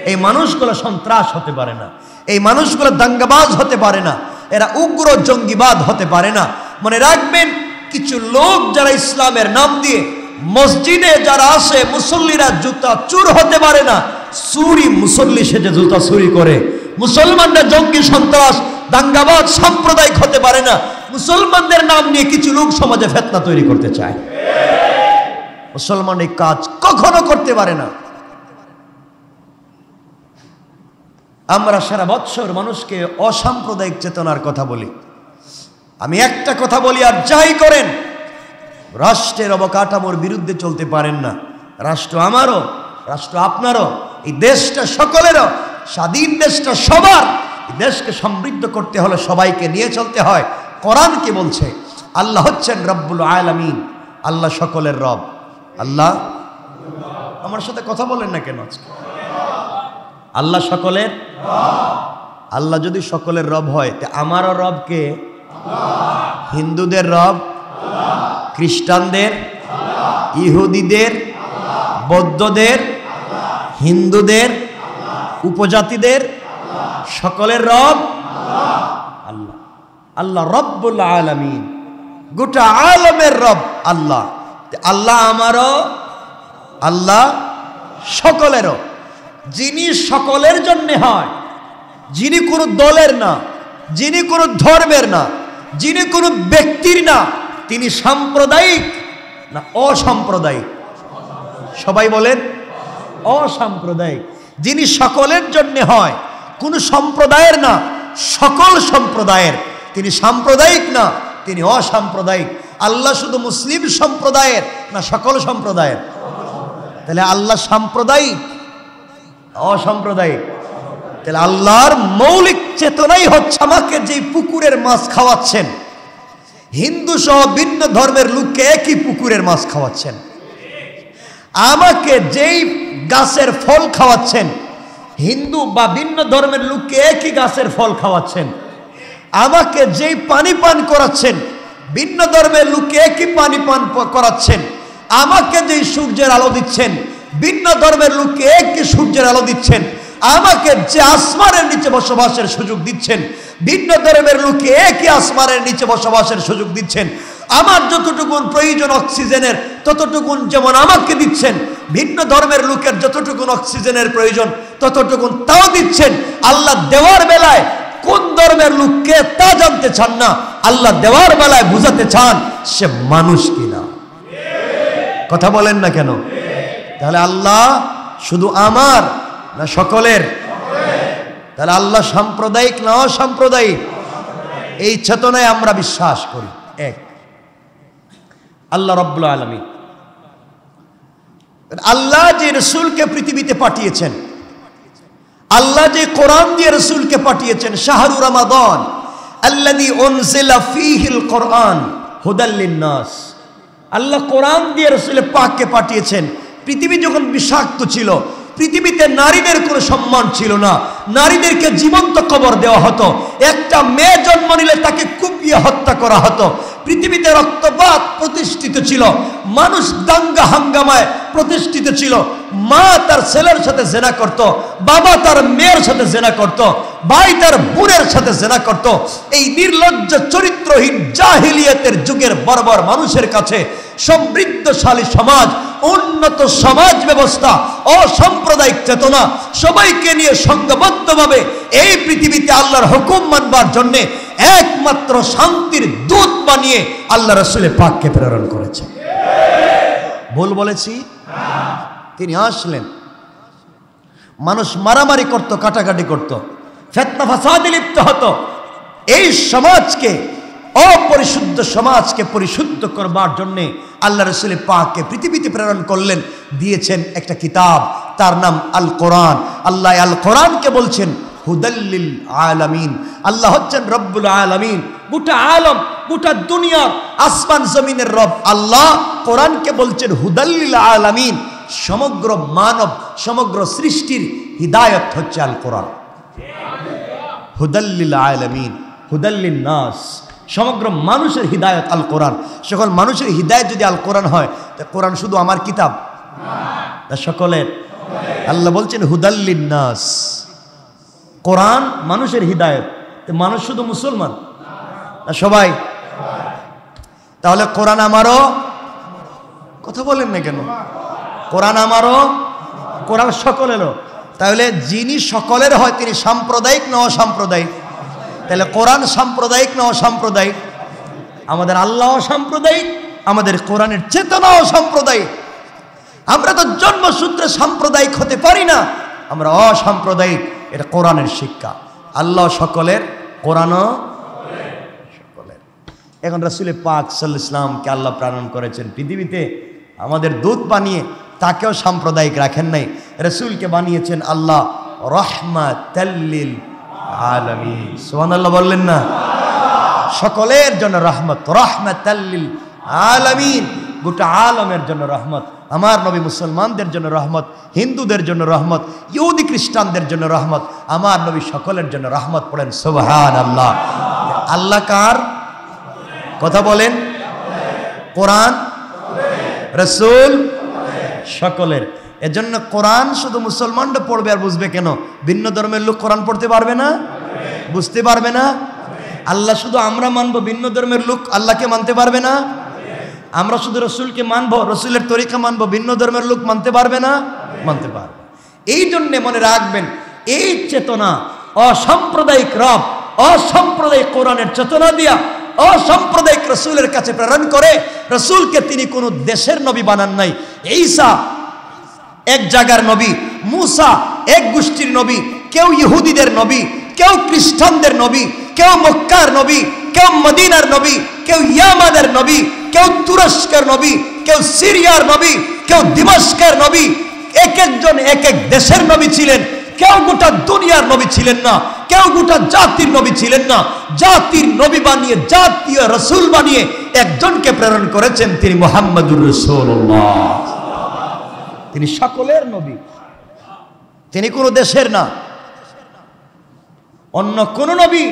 এই মানুষগুলো সন্ত্রাস হতে পারে না, এই মানুষগুলো দাঙ্গাবাজ হতে পারে না, এরা উগ্র জঙ্গিবাদ হতে পারে না। মনে রাখবেন, কিছু লোক যারা ইসলামের নাম দিয়ে মসজিদে যারা আসে, মুসল্লিরা জুতা চুর হতে পারে না, চুরি মুসল্লি সেজে জুতা চুরি করে। মুসলমানরা জঙ্গি সন্ত্রাস দাঙ্গাবাজ সাম্প্রদায়িক হতে পারে না। মুসলমানদের নাম নিয়ে কিছু লোক সমাজে ফিতনা তৈরি করতে চায়। মুসলমান এই কাজ কখনো করতে পারে না। আমরা সারা বৎসর মানুষকে অসাম্প্রদায়িক চেতনার কথা বলি। আমি একটা কথা বলি, আর যাই করেন, রাষ্ট্রের অবকাঠামোর বিরুদ্ধে চলতে পারেন না। রাষ্ট্র আমারও, রাষ্ট্র আপনারও, এই দেশটা সকলেরও, স্বাধীন দেশটা সবার। এই দেশকে সমৃদ্ধ করতে হলে সবাইকে নিয়ে চলতে হয়। কোরআন কি বলছে? আল্লাহ হচ্ছেন রব্বুল আলামিন, আল্লাহ সকলের রব। আল্লাহ, আমার সাথে কথা বলেন না কেন আজকে? আল্লাহ সকলের রব। আল্লাহ যদি সকলের রব হয়, তে আমারও রব কে? হিন্দুদের রব, খ্রিস্টানদের, ইহুদিদের, বৌদ্ধদের, হিন্দুদের, উপজাতিদের, সকলের রব আল্লাহ। আল্লাহ রব্বুল আলামিন, গোটা আলমের রব আল্লাহ। আল্লাহ আমারও, আল্লাহ সকলেরও। যিনি সকলের জন্য হয়, যিনি কোনো দলের না, যিনি কোনো ধর্মের না, যিনি কোনো ব্যক্তির না, তিনি সাম্প্রদায়িক না অসাম্প্রদায়িক? সবাই বলেন অসাম্প্রদায়িক। যিনি সকলের জন্য হয়, কোনো সম্প্রদায়ের না, সকল সম্প্রদায়ের, তিনি সাম্প্রদায়িক না, তিনি অসাম্প্রদায়িক। আল্লাহ শুধু মুসলিম সম্প্রদায়ের না সকল সম্প্রদায়ের? তাহলে আল্লাহ সাম্প্রদায়িক অসাম্প্রদায়িক? তাহলে আল্লাহর মৌলিক চেতনাই হচ্ছে আমাকে যেই পুকুরের মাছ খাওয়াচ্ছেন, হিন্দু সহ ভিন্ন ধর্মের লোককে একই পুকুরের মাছ খাওয়াচ্ছেন। আমাকে যেই গাছের ফল খাওয়াচ্ছেন, হিন্দু বা ভিন্ন ধর্মের লোককে একই গাছের ফল খাওয়াচ্ছেন। আমাকে যেই পানি পান করাচ্ছেন, ভিন্ন ধর্মের লোককে একই পানি পান করাচ্ছেন। আমাকে যেই সূর্যের আলো দিচ্ছেন, ভিন্ন ধর্মের লোককে একই সূর্যের আলো দিচ্ছেন। আমাকে যে আসমানের নিচে বসবাসের সুযোগ দিচ্ছেন, ভিন্ন ধর্মের লোককে একই আসমানের নিচে বসবাসের সুযোগ দিচ্ছেন। আমার যতটুকুন প্রয়োজন অক্সিজেনের, ততটুকুন যেমন আমাকে দিচ্ছেন, ভিন্ন ধর্মের লোকের যতটুকুন অক্সিজেনের প্রয়োজন ততটুকুন তাও দিচ্ছেন। আল্লাহ দেওয়ার বেলায় কোন ধর্মের লোককে তা জানতে চান না, আল্লাহ দেওয়ার বেলায় বুঝাতে চান সে মানুষ কিনা। কথা বলেন না কেন? তাহলে আল্লাহ শুধু আমার না সকলের? তাহলে আল্লাহ সাম্প্রদায়িক না অসাম্প্রদায়িক? এই চেতনায় আমরা বিশ্বাস করি। এক, আল্লাহ রব্বুল আলামিন, আল্লাহ যে রসুলকে পৃথিবীতে পাঠিয়েছেন, আল্লাহ যে কোরআন দিয়ে রসুলকে পাঠিয়েছেন, শাহরু রমাদান আল্লাযী উনজিলা ফীহিল কোরআন হুদাল লিন-নাস। আল্লাহ কোরআন দিয়ে রসুল পাককে পাঠিয়েছেন। পৃথিবী যখন বিষাক্ত ছিল, পৃথিবীতে নারীদের কোনো সম্মান ছিল না, নারীদেরকে জীবন্ত কবর দেওয়া হতো। একটা মেয়ে জন্ম নিলে তাকে কুপিয়ে হত্যা করা হতো। পৃথিবীতে রক্তপাত প্রতিষ্ঠিত ছিল, মানুষ দাঙ্গা হাঙ্গামায় প্রতিষ্ঠিত ছিল। মা তার ছেলের সাথে জেনা করত, বাবা তার মেয়ের সাথে জেনা করত, ভাই তার বোনের সাথে জেনা করত। এই নির্লজ্জ চরিত্রহীন জাহিলিয়াতের যুগের বর্বর মানুষের কাছে সমৃদ্ধশালী সমাজ, উন্নত সমাজ ব্যবস্থা, অসাম্প্রদায়িক চেতনা, সবাইকে নিয়ে সংঘবদ্ধভাবে এই পৃথিবীতে আল্লাহর হুকুম মানবার জন্য একমাত্র শান্তির দূত বানিয়ে আল্লাহ রাসূল পাককে প্রেরণ করেছেন। ভুল বলেছি? তিনি আসলেন, মানুষ মারামারি করত, কাটাকাটি করত, ফিতনা ফাসাদে লিপ্ত হতো। এই সমাজকে, অপরিশুদ্ধ সমাজকে পরিশুদ্ধ করবার জন্য আল্লাহ রাসূল পাককে পৃথিবীতে প্রেরণ করলেন, দিয়েছেন একটা কিতাব, তার নাম আল কোরআন। আল্লাহ আল কোরআনকে বলছেন হুদাল্লিল আলামিন। আল্লাহ হচ্ছেন রব্বুল আলামিন, গোটা আলম, গোটা দুনিয়ার আসমান জমিনের রব আল্লাহ। কোরআনকে বলছেন হুদাল্লিল আলামিন, সমগ্র মানব, সমগ্র সৃষ্টির হিদায়াত হচ্ছে আল কোরআন। হুদাল্লিল আলামিন, হুদাল্লিন নাস, সমগ্র মানুষের হিদায়ত আল কোরআন। সকল মানুষের হিদায়ত যদি আল কোরআন হয়, তা কোরআন শুধু আমার কিতাব না, সকলের। আল্লাহ বলছেন হুদাল্লিন নাস, কোরআন মানুষের হিদায়ত। মানুষ শুধু মুসলমান না, সবাই? তাহলে কোরআন আমারও, কথা বলেন না কেন? কোরআন আমারও, কোরআন সকলেরও। তাহলে যিনি সকলের হয় তিনি সাম্প্রদায়িক না অসাম্প্রদায়িক? তাহলে কোরআন সাম্প্রদায়িক না অসাম্প্রদায়িক? আমাদের আল্লাহ সাম্প্রদায়িক, আমাদের কোরআনের চেতনাও সাম্প্রদায়িক। আমরা তো জন্মসূত্রে সাম্প্রদায়িক হতে পারি না, আমরা অসাম্প্রদায়িক। এটা কোরআনের শিক্ষা। আল্লাহ সকলের, কোরআনও সকলের। এখন রাসূল পাক সাল্লাল্লাহু আলাইহি ওয়াসাল্লামকে আল্লাহ প্রেরণ করেছেন পৃথিবীতে আমাদের দূত বানিয়ে, তাকেও সাম্প্রদায়িক রাখেন নাই। রাসূলকে বানিয়েছেন আল্লাহ রাহমাতাল লিল আলামিন। সুবহানাল্লাহ বললেন না? সকলের জন্য রহমত, রাহমাতাল লিল আলামিন, গোটা আলমের জন্য রহমত। আমার নবী মুসলমানদের জন্য রহমত, হিন্দুদের জন্য রহমত, ইহুদি খ্রিস্টানদের জন্য রহমত, আমার নবী সকলের জন্য রহমত। পড়েন সুবহানাল্লাহ। আল্লাহ কার? কথা বলেন। কোরআন, রাসূল সকলের। এজন্য কোরআন শুধু মুসলমানরা পড়বে আর বুঝবে কেন? ভিন্ন ধর্মের লোক কোরআন পড়তে পারবে না, বুঝতে পারবে না। আল্লাহ শুধু আমরা মানবো, ভিন্ন ধর্মের লোক আল্লাহকে মানতে পারবে না। আমরা শুধু রসুলকে মানবো, রসুলের তরিকা মানবো, ভিন্ন ধর্মের লোক মানতে পারবে না, মানতে পারবে। এই জন্যে মনে রাখবেন, এই চেতনা অসাম্প্রদায়িক রব, অসাম্প্রদায়িক কোরআনের চেতনা দিয়া অসাম্প্রদায়িক রসুলের কাছে প্রেরণ করে। রসুলকে তিনি কোনো দেশের নবী বানান নাই। ঈসা এক জায়গার নবী, মুসা এক গোষ্ঠীর নবী, কেউ ইহুদিদের নবী, কেউ খ্রিস্টানদের নবী, কেউ মক্কার নবী, কেউ মদিনার নবী, কেউ ইয়ামানের নবী, কেউ তুরস্কের নবী, কেউ সিরিয়ার নবী, কেউ দিমাশকের নবী। এক একজন এক এক দেশের নবী ছিলেন। কেউ গোটা দুনিয়ার নবী ছিলেন না, কেউ গোটা জাতির নবী ছিলেন না। জাতির নবী বানিয়ে, জাতীয় রসুল বানিয়ে একজনকে প্রেরণ করেছেন, তিনি মুহাম্মদুর রাসূলুল্লাহ। তিনি সকলের নবী, তিনি কোনো দেশের না। অন্য কোন নবী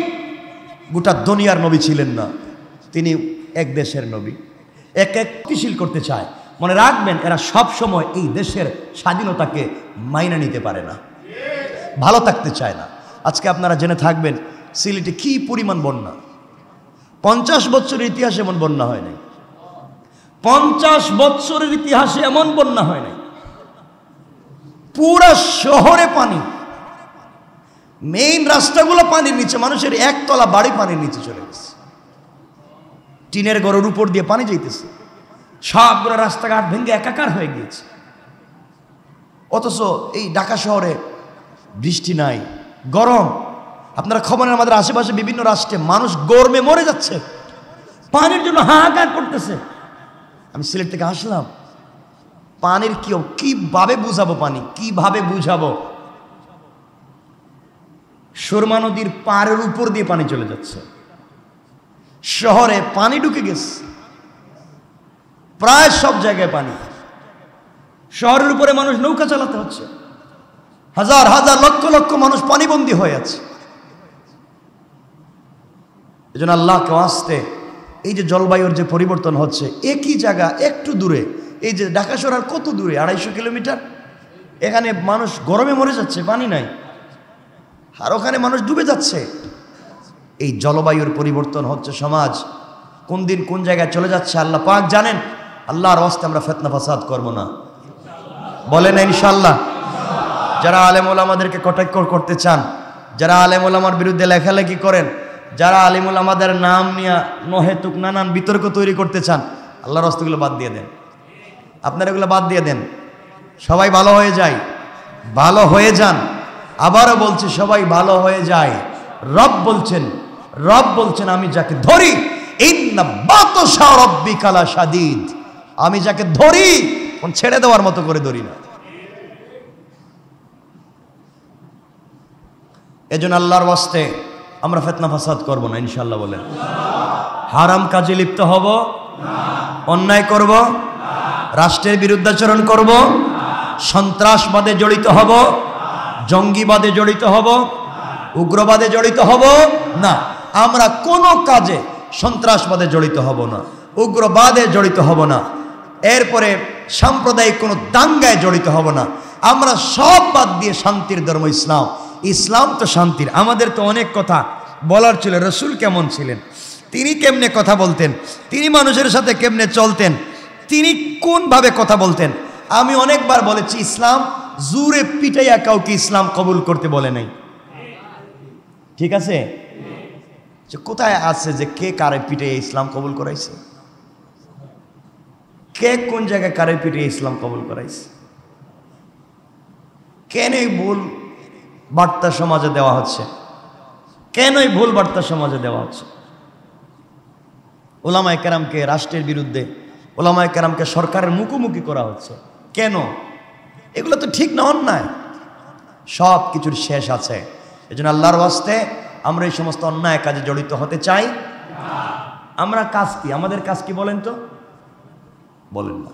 গোটা দুনিয়ার নবী ছিলেন না, তিনি এক দেশের নবী। এক এক গতিশীল করতে চায়। মনে রাখবেন, এরা সব সময় এই দেশের স্বাধীনতাকে মাইনা নিতে পারে না, ভালো থাকতে চায় না। আজকে আপনারা জেনে থাকবেন, সিলেটে কি পরিমাণ বন্যা। 50 বছরের ইতিহাসে এমন বন্যা হয় নাই। 50 বছরের ইতিহাসে এমন বন্যা হয় নাই। পুরা শহরে পানি, মেইন রাস্তাগুলো পানির নিচে, মানুষের একতলা বাড়ি পানির নিচে চলে গেছে। টিনের ঘরের উপর দিয়ে পানি যাইতেছে, সবগুলো রাস্তাঘাট ভেঙে একাকার হয়ে গিয়েছে। অথচ এই ঢাকা শহরে বৃষ্টি নাই, গরম। আপনারা খবরের আমাদের আশেপাশে বিভিন্ন রাষ্ট্রে মানুষ গরমে মরে যাচ্ছে, পানির জন্য হাহাকার করতেছে। আমি সিলেট থেকে আসলাম, পানির কিভাবে বুঝাবো, পানি কিভাবে বুঝাবো? সুরমা নদীর পাড়ের উপর দিয়ে পানি চলে যাচ্ছে, শহরে পানি ঢুকে গেছে, প্রায় সব জায়গায় পানি। শহরের উপরে মানুষ নৌকা চালাতে হচ্ছে, হাজার হাজার লক্ষ লক্ষ মানুষ পানিবন্দী হয়ে আছে। এই জন্য আল্লাহকে আসতে, এই যে জলবায়ুর যে পরিবর্তন হচ্ছে, একই জায়গা একটু দূরে, এই যে ঢাকা শহর আর কত দূরে, 250 কিলোমিটার, এখানে মানুষ গরমে মরে যাচ্ছে, পানি নাই, আর ওখানে মানুষ ডুবে যাচ্ছে। এই জলবায়ুর পরিবর্তন হচ্ছে, সমাজ কোন দিন কোন জায়গায় চলে যাচ্ছে আল্লাহ পাক জানেন। আল্লাহর ওয়াস্তে আমরা ফিতনা ফাসাদ করব না, বলেন ইনশাআল্লাহ। যারা আলেম ওলামাদেরকে কটাক্ষ করতে চান, যারা আলেম ওলামার বিরুদ্ধে লেখালেখি করেন, যারা আলেম ওলামাদের নাম নিয়ে নহেতুক নানান বিতর্ক তৈরি করতে চান, আল্লাহর ওয়াস্তে এগুলো বাদ দিয়ে দেন। আপনারা এগুলো বাদ দিয়ে দেন, সবাই ভালো হয়ে যায়। ভালো হয়ে যান। আবারও বলছি সবাই ভালো হয়ে যায়। রব বলছেন আমি যাকে ধরি ইন্না বাতশা রাব্বিকা লাশাদীদ, আমি যাকে ধরি কোন ছেড়ে দেওয়ার মতো করে ধরি না। এজন্য আল্লাহর ওয়াস্তে আমরা ফিতনা ফাসাদ করব না ইনশাআল্লাহ। বলেন হারাম কাজে লিপ্ত হব না, অন্যায় করব না, রাষ্ট্রের বিরুদ্ধাচরণ করব না, সন্ত্রাসবাদে জড়িত হব না, জঙ্গিবাদে জড়িত হব না, উগ্রবাদে জড়িত হব না। আমরা কোনো কাজে সন্ত্রাসবাদে জড়িত হব না, উগ্রবাদে জড়িত হব না, এরপরে সাম্প্রদায়িক কোনো দাঙ্গায় জড়িত হব না। আমরা সব বাদ দিয়ে শান্তির ধর্ম ইসলাম। ইসলাম তো শান্তির। আমাদের তো অনেক কথা বলার ছিল। রসুল কেমন ছিলেন, তিনি কেমনে কথা বলতেন, তিনি মানুষের সাথে কেমনে চলতেন, তিনি কোনভাবে কথা বলতেন। আমি অনেকবার বলেছি ইসলাম জোরে পিটাইয়া কাউকে ইসলাম কবুল করতে বলে নাই। ঠিক আছে, কোথায় আছে যে কে কারে পিটাইয়া ইসলাম কবুল করাইছে? কে কোন জায়গায় কারে পিটাইয়া ইসলাম কবুল করাইছে? কেনই ভুল বার্তা সমাজে দেওয়া হচ্ছে? কেনই ভুল বার্তা সমাজে দেওয়া হচ্ছে? ওলামায়ে কেরামকে রাষ্ট্রের বিরুদ্ধে, ওলামায়ে কেরামকে সরকারের মুখোমুখি করা হচ্ছে কেন? এগুলো তো ঠিক না, অন্যায়। সব কিছুর শেষ আছে। এজন্য আল্লাহর ওয়াস্তে আমরা এই সমস্ত অন্যায় কাজে জড়িত হতে চাই। আমরা কাজ কি, আমাদের কাজ কি বলেন তো? বলেন না।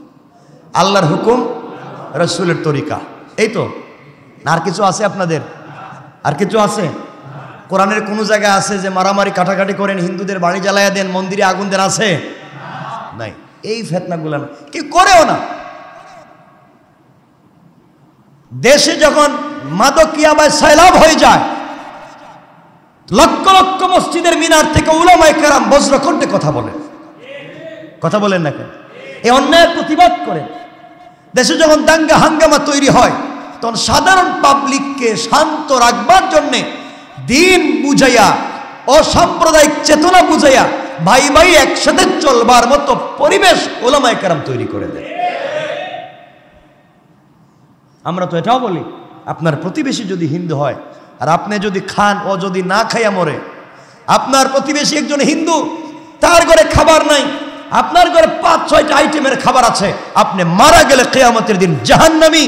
আল্লাহর হুকুম, রাসূলের তরিকা, এই তো। আর কিছু আছে আপনাদের? আর কিছু আছে? কোরআনের কোন জায়গায় আছে যে মারামারি কাটাকাটি করেন, হিন্দুদের বাড়ি জ্বালায়া দেন, মন্দিরে আগুন দেন? আছে? নাই। এই ফিতনাগুলো না, কি করেও না। দেশে যখন মাদকিয়াবায় সয়লাব হয়ে যায়, লক্ষ লক্ষ মসজিদের মিনার থেকে উলামায়ে কেরাম বজ্রকণ্ঠে কথা বলেন। কথা বলেন না কেন? এই অন্যায়ের প্রতিবাদ করেন। দেশে যখন দাঙ্গা হাঙ্গামা তৈরি হয়, তখন সাধারণ পাবলিককে শান্ত রাখবার জন্যে দিন বুঝাইয়া, অসাম্প্রদায়িক চেতনা বুঝাইয়া ভাই ভাই একসাথে চলবার মতো পরিবেশ উলামায়ে কেরাম তৈরি করে দেয়। আমরা তো এটাও বলি, আপনার প্রতিবেশী যদি হিন্দু হয় আর আপনি যদি খান, ও যদি না খাইয়া মরে, আপনার প্রতিবেশী একজন হিন্দু, তার ঘরে খাবার নাই, আপনার ঘরে ৫-৬টা আইটেমের খাবার আছে, আপনি মারা গেলে কিয়ামতের দিন জাহান্নামী।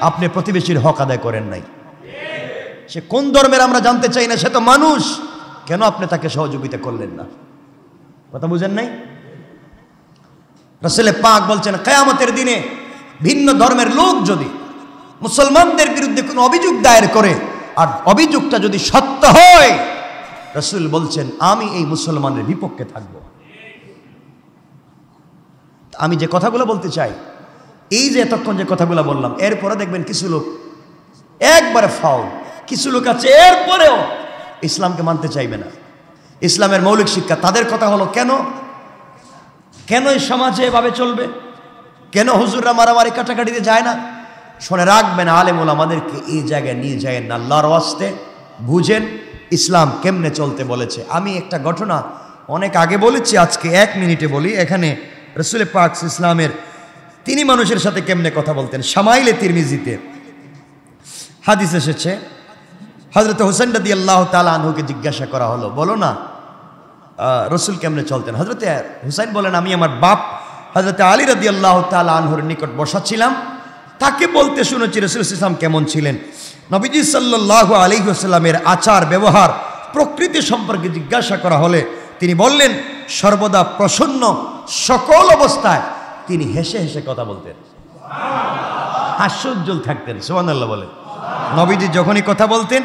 আপনি প্রতিবেশীর হক আদায় করেন নাই। সে কোন ধর্মের আমরা জানতে চাই না, সে তো মানুষ। কেন আপনি তাকে সহযোগিতা করলেন না? কথা বুঝেন নাই? রাসূল পাক বলছেন কিয়ামতের দিনে ভিন্ন ধর্মের লোক যদি মুসলমানদের বিরুদ্ধে কোনো অভিযোগ দায়ের করে, আর অভিযোগটা যদি সত্য হয়, রাসূল বলছেন আমি এই মুসলমানের বিপক্ষে থাকব। আমি যে কথাগুলো বলতে চাই, এই যে এতক্ষণ যে কথাগুলো বললাম, এরপরে দেখবেন কিছু লোক একবারে ফাউল, কিছু লোক আছে এরপরেও ইসলামকে মানতে চাইবে না। ইসলামের মৌলিক শিক্ষা তাদের কথা হলো কেন এই সমাজে এভাবে চলবে? কেন হুজুররা মারামারি কাটাকাটিতে যায় না? শুনে রাখবেন, আলেম ওলামাদেরকে এই জায়গায় নিয়ে যায় না। আল্লাহর ওয়াস্তে বুঝেন ইসলাম কেমনে চলতে বলেছে। আমি একটা ঘটনা অনেক আগে বলেছি, আজকে 1 মিনিটে বলি। এখানে রাসূল পাক ইসলামের তিনি মানুষের সাথে কেমনে কথা বলতেন। শামাইলে তিরমিজিতে হাদিস এসেছে, হযরত হুসাইন রাদিয়াল্লাহু তাআলা আনহুকে জিজ্ঞাসা করা হলো, বলো না রাসূল কেমনে চলতেন? হযরত হুসাইন বলেন, আমি আমার বাপ হযরত আলী রাদিয়াল্লাহু তাআলা আনহুর নিকট বসা ছিলাম, তাকে বলতে শুনেছি রাসূল ইসলাম কেমন ছিলেন। নবীজি সাল্লাল্লাহু আলাইহি ওয়াসাল্লামের আচার ব্যবহার প্রকৃতি সম্পর্কে জিজ্ঞাসা করা হলে তিনি বললেন, সর্বদা প্রসন্ন, সকল অবস্থায় তিনি হেসে হেসে কথা বলতেন, হাস্যোজ্জ্বল থাকতেন। সুবহানাল্লাহ বলেন। নবীজি যখনই কথা বলতেন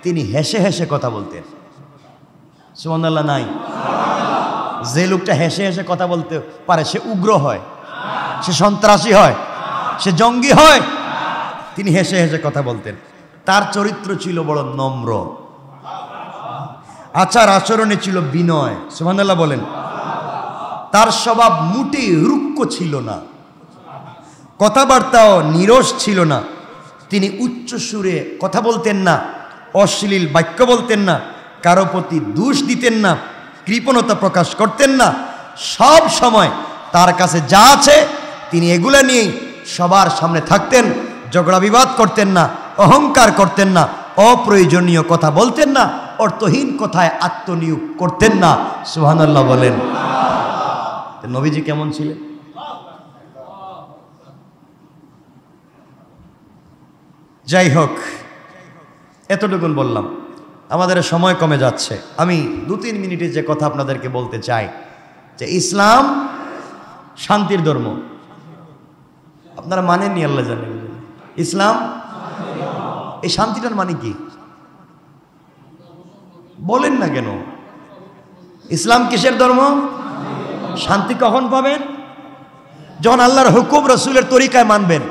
তিনি হেসে হেসে কথা বলতেন। সুবহানাল্লাহ নাই? যে লোকটা হেসে হেসে কথা বলতে পারে সে উগ্র হয়, সে সন্ত্রাসী হয়, সে জঙ্গি হয়। তিনি হেসে হেসে কথা বলতেন। তার চরিত্র ছিল বড় নম্র, আচার আচরণে ছিল বিনয়। সুবহানাল্লাহ বলেন। তার স্বভাব মোটেই রুক্ষ ছিল না, কথাবার্তাও নিরস ছিল না। তিনি উচ্চ সুরে কথা বলতেন না, অশ্লীল বাক্য বলতেন না, কারো প্রতি দোষ দিতেন না, কৃপণতা প্রকাশ করতেন না। সব সময় তার কাছে যা আছে তিনি এগুলা নিয়েই সবার সামনে থাকতেন, ঝগড়া বিবাদ করতেন না, অহংকার করতেন না, অপ্রয়োজনীয় কথা বলতেন না, অর্থহীন কথায় আত্মনিয়োগ করতেন না। সুবহানাল্লাহ বলেন। নবীজি কেমন ছিলেন? যাই হোক, এতটুকুন বললাম, আমাদের সময় কমে যাচ্ছে। আমি 2-3 মিনিটে যে কথা আপনাদেরকে বলতে চাই যে ইসলাম শান্তির ধর্ম। আপনারা মানেননি, আল্লাহ জানেন। ইসলাম এই শান্তিটার মানে কি বলেন না কেন? ইসলাম কিসের ধর্ম? শান্তি কখন পাবেন? যখন আল্লাহর হুকুম রসুলের তরিকায় মানবেন।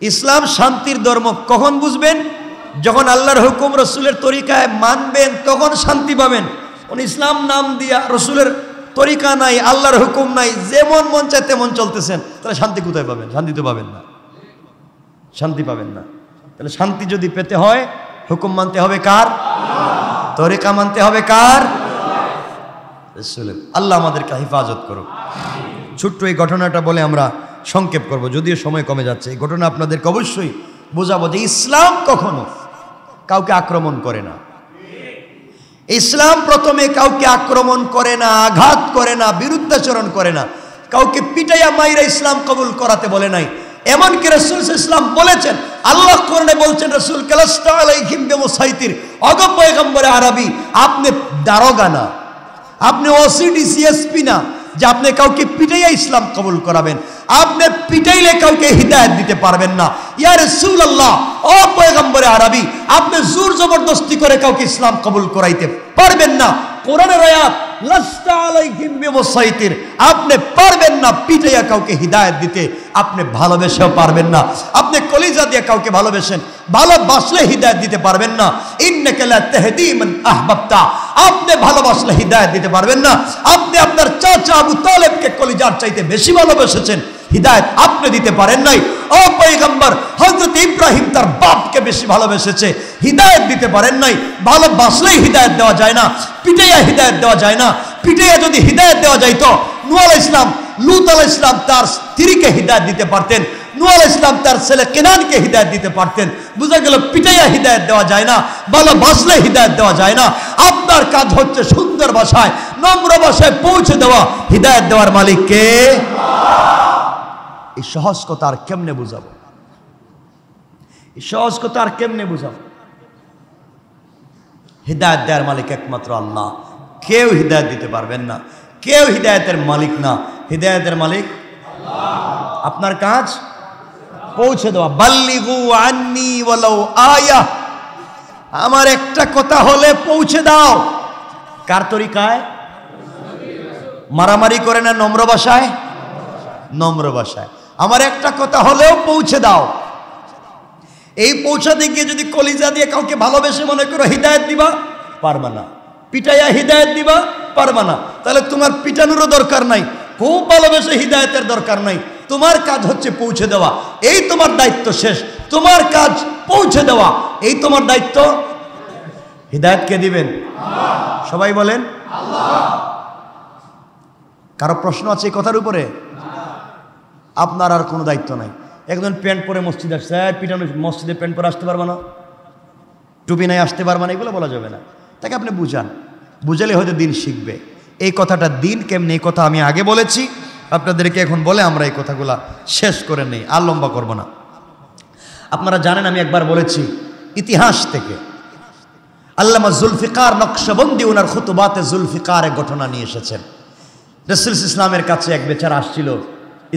ইসলাম শান্তির ধর্ম কখন বুঝবেন? যখন আল্লাহর হুকুম রসুলের তরিকায় মানবেন, তখন শান্তি পাবেন। ইসলাম নাম দিয়া রসুলের তরিকা নাই, আল্লাহর হুকুম নাই, যেমন মন চায় তেমন চলতেছেন, তাহলে শান্তি কোথায় পাবেন? শান্তি তো পাবেন না, শান্তি পাবেন না। তাহলে শান্তি যদি পেতে হয়, হুকুম মানতে হবে কার? তরিকা মানতে হবে কার? রসুলের। আল্লাহ আমাদেরকে হেফাজত করুক। ছোট্ট এই ঘটনাটা বলে আমরা সংক্ষেপ করব, যদিও সময় কমে যাচ্ছে। এই ঘটনা আপনাদেরকে অবশ্যই বোঝাবো যে ইসলাম কখনো কাউকে আক্রমণ করে না। ইসলাম প্রথমে কাউকে আক্রমণ করে না, আঘাত করে না, বিরুদ্ধাচরণ করে না, কাউকে পিটাইয়া মাইরা ইসলাম কবুল করাতে বলে নাই। এমনকি রাসূল ইসলাম বলেছেন, আল্লাহ কোরআনে বলছেন, রাসূল কালাস্তা আলাইহিম বিমুসাইতির, অগ পয়গম্বরে আরবি, আপনি দারোগা না, আপনি ওসিডি সিএসপি না যে আপনি কাউকে পিটাইয়া ইসলাম কবুল করাবেন। আপনি পিটাইলে কাউকে হিদায়াত দিতে পারবেন না। ইয়া রাসূলুল্লাহ, ও পয়গম্বরে আরবি, আপনি জোর জবরদস্তি করে কাউকে ইসলাম কবুল করাইতে পারবেন না। কোরআনের আয়াত, লাস্তা আলাইহিম বিমুসাইতির, আপনি পারবেন না পিটাইয়া কাউকে হিদায়াত দিতে। আপনি ভালোবেসেও পারবেন না। আপনি কলিজা দিয়ে কাউকে ভালোবেসেন, ভালোবাসলে হিদায়াত দিতে পারবেন না। ইন্নাকা লা তাহদি মান আহবাবতা, আপনি ভালোবাসলে হিদায়াত দিতে পারবেন না। আপনি আপনার চাচা আবু তালেবকে কলিজার চাইতে বেশি ভালোবেসেছেন, হিদায়াত আপনি দিতে পারেন নাই। ও পয়গম্বর, হযরত ইব্রাহিম তার বাপকে বেশি ভালোবেসেছে, হিদায়াত দিতে পারেন নাই। ভালোবাসলেই হিদায়াত দেওয়া যায় না, পিটাইয়া হিদায়াত দেওয়া যায় না। পিটাইয়া যদি হিদায়াত দেওয়া যাইতো, নূহ আলাইহিস সালাম, লূত আলাইহিস সালাম তার স্ত্রীকে হিদায়াত দিতে পারতেন, নূহ আলাইহিস সালাম তার ছেলে কেনানকে হিদায়াত দিতে পারতেন। বুঝা গেল পিটাইয়া হিদায়াত দেওয়া যায় না, ভালোবাসলে হিদায়াত দেওয়া যায় না। আপনার কাজ হচ্ছে সুন্দর ভাষায়, নম্র ভাষায় পৌঁছে দেওয়া। হিদায়াত দেওয়ার মালিক কে? এই সহজ কথা আর কেমনে বুঝাবো? এই সহজ কথা আর কেমনে বুঝাবো? হিদায়াত দেওয়ার মালিক একমাত্র আল্লাহ। কেউ হিদায়াত দিতে পারবেন না, কেউ হিদায়াতের মালিক না। হিদায়াতের মালিক আল্লাহ। আপনার কাজ পৌঁছে দেওয়া। বাল্লিগু আন্নি ওয়ালাউ আয়া, আমার একটা কথা হলে পৌঁছে দাও। কার তরিকায়? মারামারি করে না, নম্র ভাষায়? নম্র ভাষায় আমার একটা কথা হলেও পৌঁছে দাও। এই পৌঁছাতে গিয়ে যদি কলিজা দিয়ে কাউকে ভালোবেসে মনে করো হিদায়াত দিবা, পারবা না। পিটাইয়া হিদায়াত দিবা, পারবা না। তাহলে তোমার পিটানোরও দরকার নাই, খুব ভালোবেসে হিদায়াতের দরকার নাই। তোমার কাজ হচ্ছে পৌঁছে দেওয়া, এই তোমার দায়িত্ব শেষ। তোমার কাজ পৌঁছে দেওয়া, এই তোমার দায়িত্ব। হিদায়াত কে দিবেন? সবাই বলেন আল্লাহ। কারো প্রশ্ন আছে এই কথার উপরে? আপনার আর কোনো দায়িত্ব নাই। একজন প্যান্ট পরে মসজিদে আসছে, পিটানো মসজিদে প্যান্ট পরে আসতে পারবে না, টুপি নাই আসতে পারবে না, এগুলো বলা যাবে না। তাকে আপনি বুঝান, বুঝালে হয়তো দিন শিখবে। এই কথাটা দিন কেমনি, এই কথা আমি আগে বলেছি, আপনাদেরকে এখন বলে আমরা এই কথাগুলা শেষ করে নেই, আর লম্বা করব না। আপনারা জানেন আমি একবার বলেছি, ইতিহাস থেকে আল্লামা জুলফিকার নকশবন্দি ওনার খুতুবাতে জুলফিকারের ঘটনা নিয়ে এসেছেন। রাসূল ইসলামের কাছে এক বেচারা আসছিল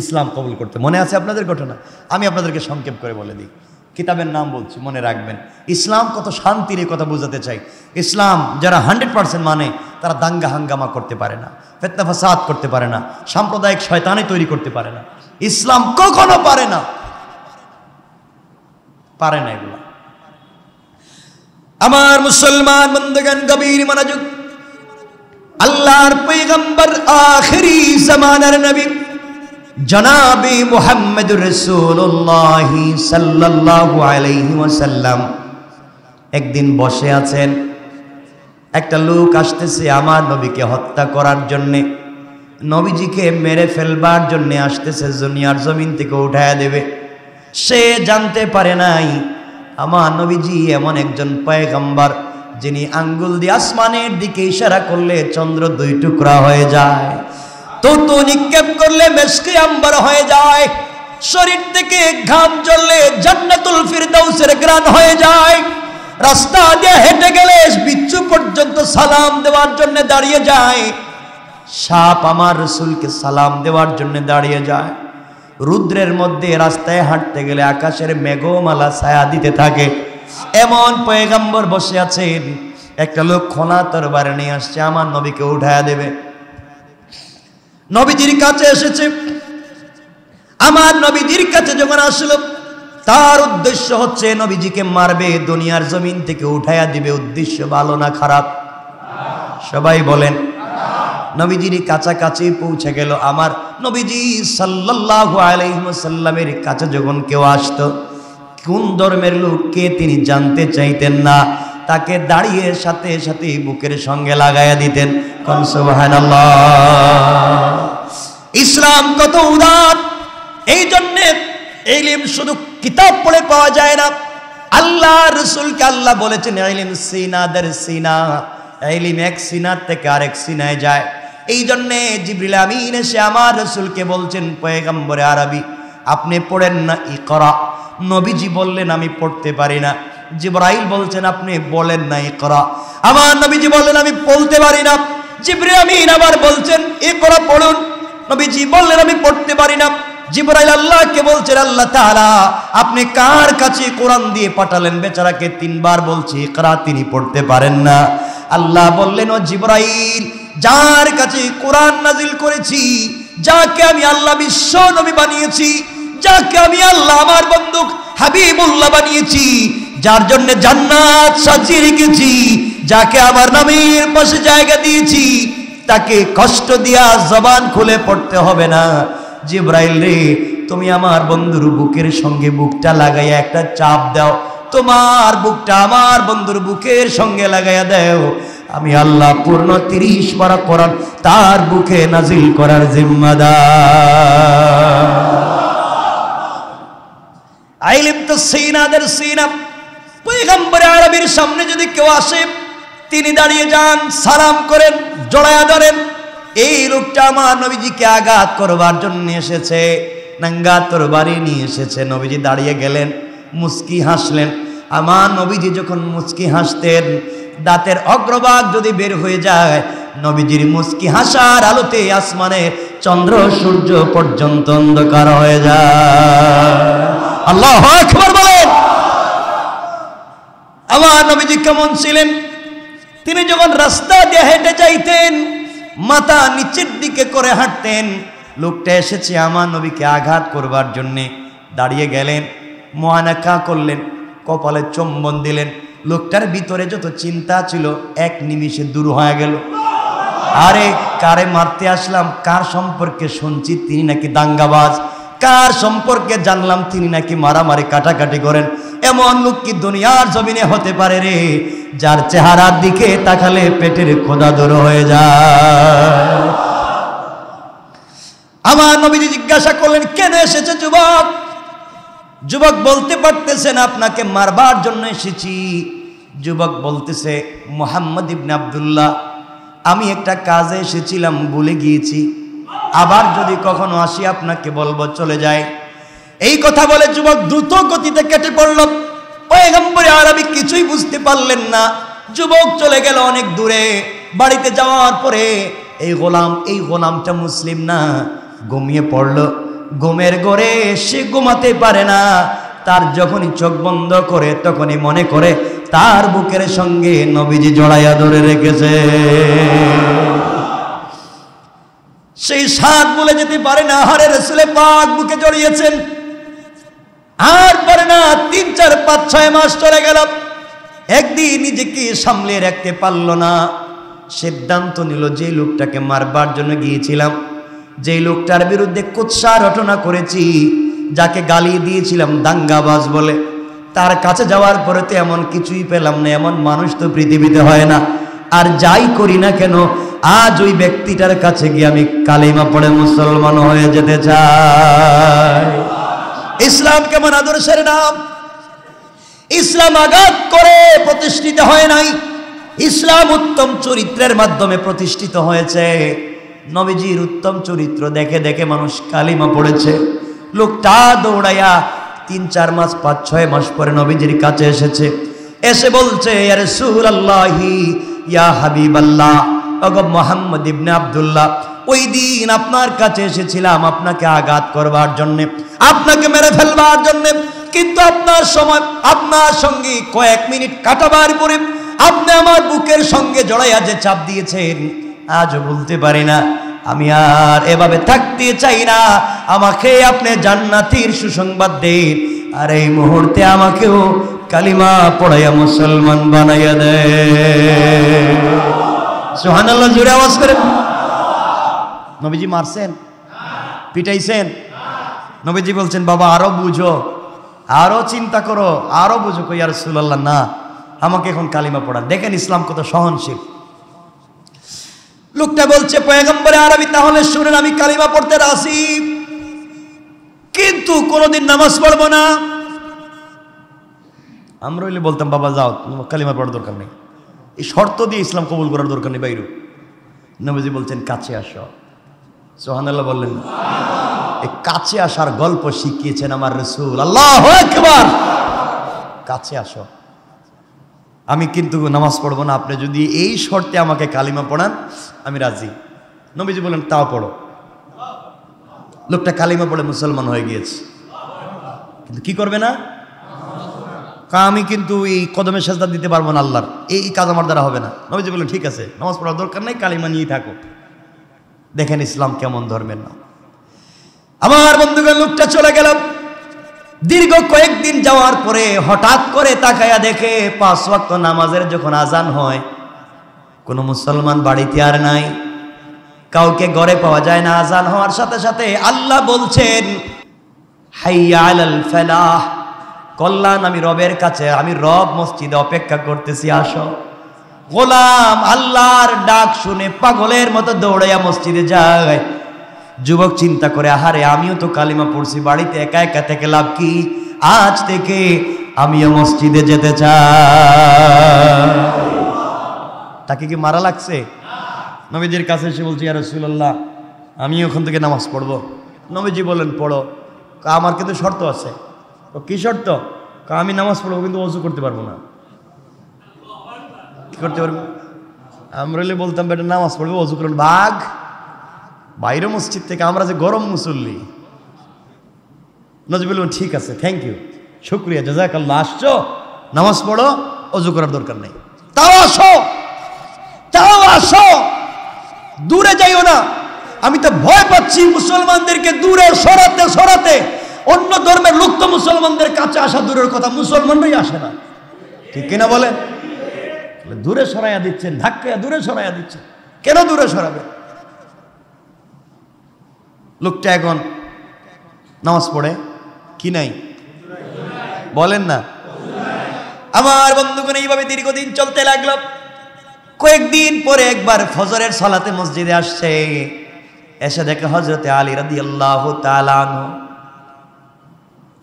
ইসলাম কবুল করতে। মনে আছে আপনাদের ঘটনা? আমি আপনাদেরকে সংক্ষেপ করে বলে দিই, কিতাবের নাম বলছি, মনে রাখবেন। ইসলাম কত শান্তির, এই কথা বোঝাতে চাই। ইসলাম যারা 100% মানে, তারা দাঙ্গা হাঙ্গামা করতে পারে না, ফিতনা ফাসাদ করতে পারে না, সাম্প্রদায়িক শয়তানি তৈরি করতে পারে না। ইসলাম কখনো পারে না, পারে না এগুলো। আমার মুসলমান বন্ধুগণ, গভীর মনোযোগ। আল্লাহর পয়গম্বর, আখিরি জামানার নবী জনাবে মুহাম্মদুর রাসূলুল্লাহ সাল্লাল্লাহু আলাইহি ওয়াসাল্লাম একদিন বসে আছেন। একটা লোক আসতেছে আমার নবীকে হত্যা করার জন্যে, নবীজিকে মেরে ফেলবার জন্যে আসতেছে, দুনিয়ার জমিন থেকে উঠায়া দেবে। সে জানতে পারে নাই আমার নবীজি এমন একজন পয়গম্বর যিনি আঙ্গুল দিয়ে আসমানের দিকে ইশারা করলে চন্দ্র দুই টুকরা হয়ে যায়, তুতু নিক্ষেপ করলে মেশকে আম্বার হয়ে যায়, শরীর থেকে ঘাম ঝরলে জান্নাতুল ফিরদাউসের গ্রান হয়ে যায়, রাস্তা দিয়ে হেঁটে গেলে বিচ্ছু পর্যন্ত সালাম দেওয়ার জন্য দাঁড়িয়ে যায়, সাপ আমার রাসূলকে সালাম দেওয়ার জন্য দাঁড়িয়ে যায়, রুদ্রের মধ্যে রাস্তায় হাঁটতে গেলে আকাশের মেঘমালা ছায়া দিতে থাকে। এমন পয়গম্বর বসে আছেন, একটা লোক খোলা তরবারি নিয়ে আসছে আমার নবীকে উঠায়া দেবে। নবীজির কাছে এসেছে, আমার নবীজির কাছে যখন আসলো তার উদ্দেশ্য হচ্ছে নবীজিকে মারবে, দুনিয়ার জমিন থেকে উঠায়া দিবে। উদ্দেশ্য ভালো না খারাপ? সবাই বলেন। নবীজির কাছাকাছি পৌঁছে গেল। আমার নবীজি সাল্লাল্লাহু আলাইহি ওয়াসাল্লামের কাছে যখন কেউ আসতো, কোন ধর্মের লোক কে তিনি জানতে চাইতেন না, তাকে দাঁড়িয়ে সাথে সাথে বুকের সঙ্গে লাগাইয়া দিতেন। কোন সুবহানাল্লাহ। ইসলাম কত উদার! এই জন্যে ইলম শুধু কিতাব পড়ে পাওয়া যায় না। আল্লাহ রাসূলকে আল্লাহ বলেছেন ইলম সিনা দের সিনা, ইলম এক সিনার থেকে আরেক সিনায় যায়। এই জন্যে জিবরিল আমিন এসে আমার রাসূলকে বলছেন, পয়গম্বরে আরবি আপনি পড়েন না ইকরা। নবীজি বললেন আমি পড়তে পারি না। জিবরাইল বলছেন আপনি বলেন না ইকরা। আমার নবীজি বললেন আমি বলতে পারি না। জিবরিল আমিন আবার বলছেন ইকরা পড়ুন। নবীজি বললেন আমি পড়তে পারি না। জিবরাইল আল্লাহকে বলছেন আল্লাহ তাআলা আপনি কার কাছে কোরআন দিয়ে পাঠালেন? বেচারাকে তিনবার বলছি ইকরা, তিনি পড়তে পারেন না। আল্লাহ বললেন ও জিবরাইল, যার কাছে কোরআন নাজিল করেছি, যাকে আমি আল্লাহ বিশ্ব নবী বানিয়েছি, যাকে আমি আল্লাহ আমার বন্ধু হাবিবুল্লাহ বানিয়েছি, যার জন্য জান্নাত সাজিয়ে রেখেছি, যাকে আমার নামের পাশে জায়গা দিয়েছি, তাকে কষ্ট দিয়া জবান খুলে পড়তে হবে না। জিবরাইল রে, তুমি আমার বন্ধুর বুকের সঙ্গে বুকটা লাগাইয়া একটা চাপ দাও, তোমার বুকটা আমার বন্ধুর বুকের সঙ্গে লাগাইয়া দাও। আমি আল্লাহ পূর্ণ 30 বার কোরআন তার বুকে নাজিল করার জিম্মাদার। ইলম তো সিনাদের সিনা। পয়গম্বর আরবির সামনে যদি কেউ আসে, তিনি দাঁড়িয়ে যান, সালাম করেন, জড়ায়া ধরেন। এই লোকটা আমার নবীজিকে আঘাত করবার জন্য এসেছে, নাঙ্গা তরবারি নিয়ে এসেছে। নবীজি দাঁড়িয়ে গেলেন, মুস্কি হাসলেন। আমার নবীজি যখন মুস্কি হাসতেন, দাঁতের অগ্রভাগ যদি বের হয়ে যায়, নবীজির মুস্কি হাসার আলোতে আসমানে চন্দ্র সূর্য পর্যন্ত অন্ধকার হয়ে যায়। আল্লাহু আকবার বলেন। আমার নবীজি কেমন ছিলেন? তিনি যখন রাস্তা দিয়ে হেঁটে যাইতেন, মাথা নিচের দিকে করে হাঁটতেন। লোকটা এসেছে আমার নবীকে আঘাত করবার জন্যে, দাঁড়িয়ে গেলেন, মুআনাকা করলেন, কপালে চুম্বন দিলেন। লোকটার ভিতরে যত চিন্তা ছিল এক নিমিষে দূর হয়ে গেল। আরে কারে মারতে আসলাম, কার সম্পর্কে শুনছি তিনি নাকি দাঙ্গাবাজ, কার সম্পর্কে জানলাম তিনি নাকি মারামারি কাটাকাটি করেন। এমন লোক কি দুনিয়ার জমিনে হতে পারে রে, যার চেহারার দিকে তাকালে পেটের খোদা দূর হয়ে যায়। আমার নবীজি জিজ্ঞাসা করলেন কেন এসেছে যুবক? যুবক বলতে পারতেছেন আপনাকে মারবার জন্য এসেছি। যুবক বলতেছে মুহাম্মদ ইবনে আব্দুল্লাহ, আমি একটা কাজে এসেছিলাম, ভুলে গিয়েছি, আবার যদি কখনো আসি আপনাকে বলবো, চলে যায়। এই কথা বলে যুবক দ্রুত গতিতে কেটে পড়ল। পয়গম্বর আরবি কিছুই বুঝতে পারলেন না। যুবক চলে গেল অনেক দূরে। বাড়িতে যাওয়ার পরে এই গোলামটা মুসলিম না, ঘুমিয়ে পড়ল। ঘুমের ঘরে সে ঘুমাতে পারে না। তার যখনই চোখ বন্ধ করে তখনই মনে করে তার বুকের সঙ্গে নবীজি জড়াইয়া ধরে রেখেছে। সেই সাত বলে যেতে পারে না, হারে রাসূলে পাক বুকে জড়িয়েছেন। আর পারে না, 3, 4, 5, 6 মাস চলে গেল। একদিন নিজেকে সামলে রাখতে পারল না। সিদ্ধান্ত নিল যে লোকটাকে মারবার জন্য গিয়েছিলাম, যে লোকটার বিরুদ্ধে কুৎসা রটনা করেছি, যাকে গালি দিয়েছিলাম দাঙ্গাবাজ বলে, তার কাছে যাওয়ার পরে তো এমন কিছুই পেলাম না। এমন মানুষ তো পৃথিবীতে হয় না। আর যাই করি না কেন, আজ ওই ব্যক্তিটার কাছে গিয়ে আমি কালিমা পড়ে মুসলমান হয়ে যেতে চাই। ইসলাম কেমন আদর্শের নাম! ইসলাম আঘাত করে প্রতিষ্ঠিত হয় নাই, ইসলাম উত্তম চরিত্রের মাধ্যমে প্রতিষ্ঠিত হয়েছে। নবীজির উত্তম চরিত্র দেখে দেখে মানুষ কালিমা পড়েছে। লোকটা দৌড়াইয়া 3-4 মাস 5-6 মাস পরে নবীজির কাছে এসেছে, এসে বলছে, ইয়া রাসূলুল্লাহি ইয়া হাবিবাল্লাহ, ওগো মুহাম্মদ ইবনে আব্দুল্লাহ, ওই দিন আপনার কাছে এসেছিলাম আপনাকে আঘাত করবার জন্য, আপনাকে মেরে ফেলবার জন্য, কিন্তু আপনার সঙ্গে কয়েক মিনিট কাটাবার পরে আপনি আমার বুকের সঙ্গে জড়াইয়া যে চাপ দিয়েছেন, আজও বলতে পারি না। আমি আর এভাবে থাকতে চাই না, আমাকে আপনি জান্নাতের সুসংবাদ দেন, আর এই মুহূর্তে আমাকেও কালিমা পড়াইয়া মুসলমান বানাইয়া দেন। সুবহানাল্লাহ, জোরে আওয়াজ করে। নবীজি মারছেন, পিটাইছেন? নবীজি বলছেন, বাবা আরো বুঝো, আরো চিন্তা করো, আরো বুঝো। কই, ইয়া রাসূলুল্লাহ না, আমাকে এখন কালিমা পড়ান। দেখেন ইসলাম কত সহনশীল। লোকটা বলছে, পয়গম্বরে আরবি, তাহলে শুনেন, আমি কালিমা পড়তে রাজি, কিন্তু কোনোদিন নামাজ পড়বো না। আমরা হইলে বলতাম, বাবা যাও, কালিমা পড়ার দরকার নেই, এই শর্ত দিয়ে ইসলাম কবুল করার দরকার নেই, বাইরু। নবীজি বলছেন, কাছে আসো। সুবহানাল্লাহ বললেন। এই কাছে আসার গল্প শিখিয়েছেন আমার রাসূল। আল্লাহু আকবার। কাছে আসো, আমি কিন্তু নামাজ পড়বো না, আপনি যদি এই শর্তে আমাকে কালিমা পড়ান আমি রাজি। নবীজি বলেন, তাও পড়ো। লোকটা কালিমা পড়ে মুসলমান হয়ে গিয়েছে, কিন্তু কি করবে না? আমি কিন্তু এই কদমে সেজদা দিতে পারবো না আল্লাহর, এই কাজ আমার দ্বারা হবে না। নবীজি বলেন, ঠিক আছে, নামাজ পড়ার দরকার নেই, কালিমা নিয়েই থাকো। দেখেন ইসলাম কেমন ধর্মের নাম। আমার বন্ধুগণ, লোকটা চলে গেল। দীর্ঘ কয়েকদিন যাওয়ার পরে হঠাৎ করে তাকায়া দেখে 5 ওয়াক্ত নামাজের যখন আজান হয়, কোনো মুসলমান বাড়িতে আর নাই, কাউকে ঘরে পাওয়া যায় না। আজান হওয়ার সাথে সাথে আল্লাহ বলছেন, হাইয়া আলাল ফালাহ, কল্যাণ আমি রবের কাছে, আমি রব মসজিদে অপেক্ষা করতেছি, আসো। গোলাম আল্লাহর ডাক শুনে পাগলের মতো দৌড়াইয়া মসজিদে যায়। যুবক চিন্তা করে, আহারে আমিও তো কালিমা পড়ছি, বাড়িতে একা একা থেকে লাভ কি, আজ থেকে আমিও মসজিদে যেতে চাই। তাকে কি মারা লাগছে? নবীজির কাছে এসে বলছি, ইয়া রাসূলুল্লাহ, আমি ওখান থেকে নামাজ পড়বো। নবীজি বলেন, পড়ো। আমার কিন্তু শর্ত আছে। কি শর্ত? আমি নামাজ পড়বো কিন্তু ওযু করতে পারবো না। কি করতে পারবো? আমরা বলতাম, বেটা নামাজ পড়বে, ওযু করুন। বাঘ বাইরে মসজিদ থেকে, আমরা যে গরম মুসল্লি। নবী বললেন, ঠিক আছে, থ্যাংক ইউ, শুকরিয়া, জাযাকাল্লাহ, আসছো, নামাজ পড়ো, ওযু করার দরকার নেই। তাও আসো, তাও আসো, দূরে যাইও না। আমি তো ভয় পাচ্ছি মুসলমানদেরকে দূরে সরাতে সরাতে। অন্য ধর্মের লোক তো মুসলমানদের কাছে আসা দূরের কথা, মুসলমানরাই আসে না, ঠিক কিনা বলেন? দূরে সরাইয়া দিচ্ছেন, ধাক্কা দূরে সরাইয়া দিচ্ছেন। কেন দূরে সরাবে? লোকটা এখন নামাজ পড়ে কি নাই? বলেন না। আমার বন্ধুগণ, এইভাবে দীর্ঘদিন চলতে লাগলো। কয়েকদিন পরে একবার ফজরের সালাতে মসজিদে আসছে, এসে দেখে হযরতে আলী রাদিয়াল্লাহু তাআলা আনহু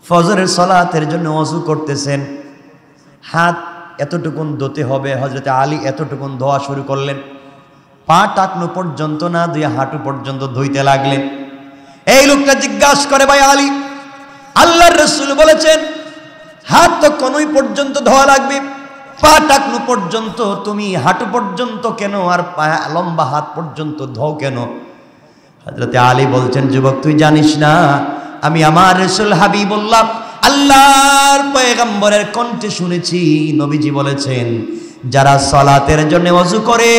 ফজরের সালাতের জন্য ওযু করতেছেন। হাত এতটুকুন ধুতে হবে, হযরতে আলী এতটুকুন ধোয়া শুরু করলেন। পা টাকনো পর্যন্ত না ধুয়ে হাঁটু পর্যন্ত ধুইতে লাগলেন। এই লোকটা জিজ্ঞাসা করে, ভাই আলী, আল্লাহর রাসূল বলেছেন হাত তো কোনই পর্যন্ত ধোয়া লাগবে, পা টাকনো পর্যন্ত, তুমি হাঁটু পর্যন্ত কেন আর লম্বা হাত পর্যন্ত ধোও কেন? হযরতে আলী বলছেন, যুবক তুই জানিস না, আমি আমার রাসূল হাবিবুল্লাহ আল্লাহর পয়গম্বরের কণ্ঠে শুনেছি, নবীজি বলেছেন যারা সালাতের জন্য ওযু করে,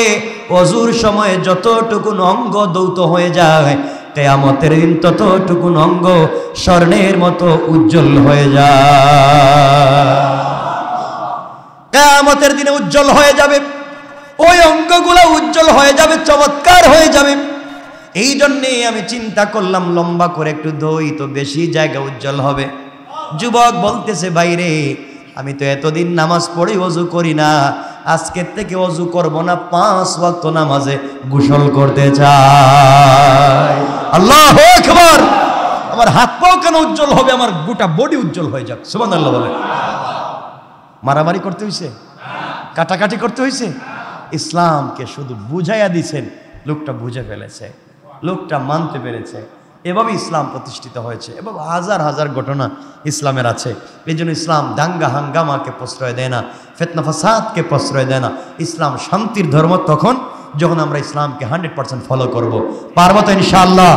ওযুর সময় যতটুকুন অঙ্গ ধৌত হয়ে যায়, কিয়ামতের দিন ততটুকুন অঙ্গ স্বর্ণের মতো উজ্জ্বল হয়ে যায়। কিয়ামতের দিনে উজ্জ্বল হয়ে যাবে, ওই অঙ্গগুলো উজ্জ্বল হয়ে যাবে, চমৎকার হয়ে যাবে। এই জন্যে আমি চিন্তা করলাম লম্বা করে একটু ধুই তো বেশি জায়গা উজ্জ্বল হবে। যুবক বলতেছে, বাইরে আমি তো এতদিন নামাজ পড়ি ওযু করি না, আজকের থেকে ওযু করব না, 5 ওয়াক্ত নামাজে গোসল করতে চাই। আল্লাহু আকবার। আমার হাত পাও কেন উজ্জ্বল হবে, আমার গোটা বডি উজ্জ্বল হয়ে যাক। সুবহানাল্লাহ বলে। মারামারি করতে হইছে, কাটাকাটি করতে হইছে। ইসলামকে শুধু বুঝাইয়া দিছেন, লোকটা বুঝে ফেলেছে, লোকটা মানতে পেরেছে। এভাবে ইসলাম প্রতিষ্ঠিত হয়েছে। এবং হাজার হাজার ঘটনা ইসলামের আছে। এই জন্য ইসলাম দাঙ্গা হাঙ্গামাকে প্রশ্রয় দেয় না, ফিতনা ফাসাদকে প্রশ্রয় দেয় না। ইসলাম শান্তির ধর্ম তখন যখন আমরা ইসলামকে 100% ফলো করব। পারবো তো ইনশাআল্লাহ?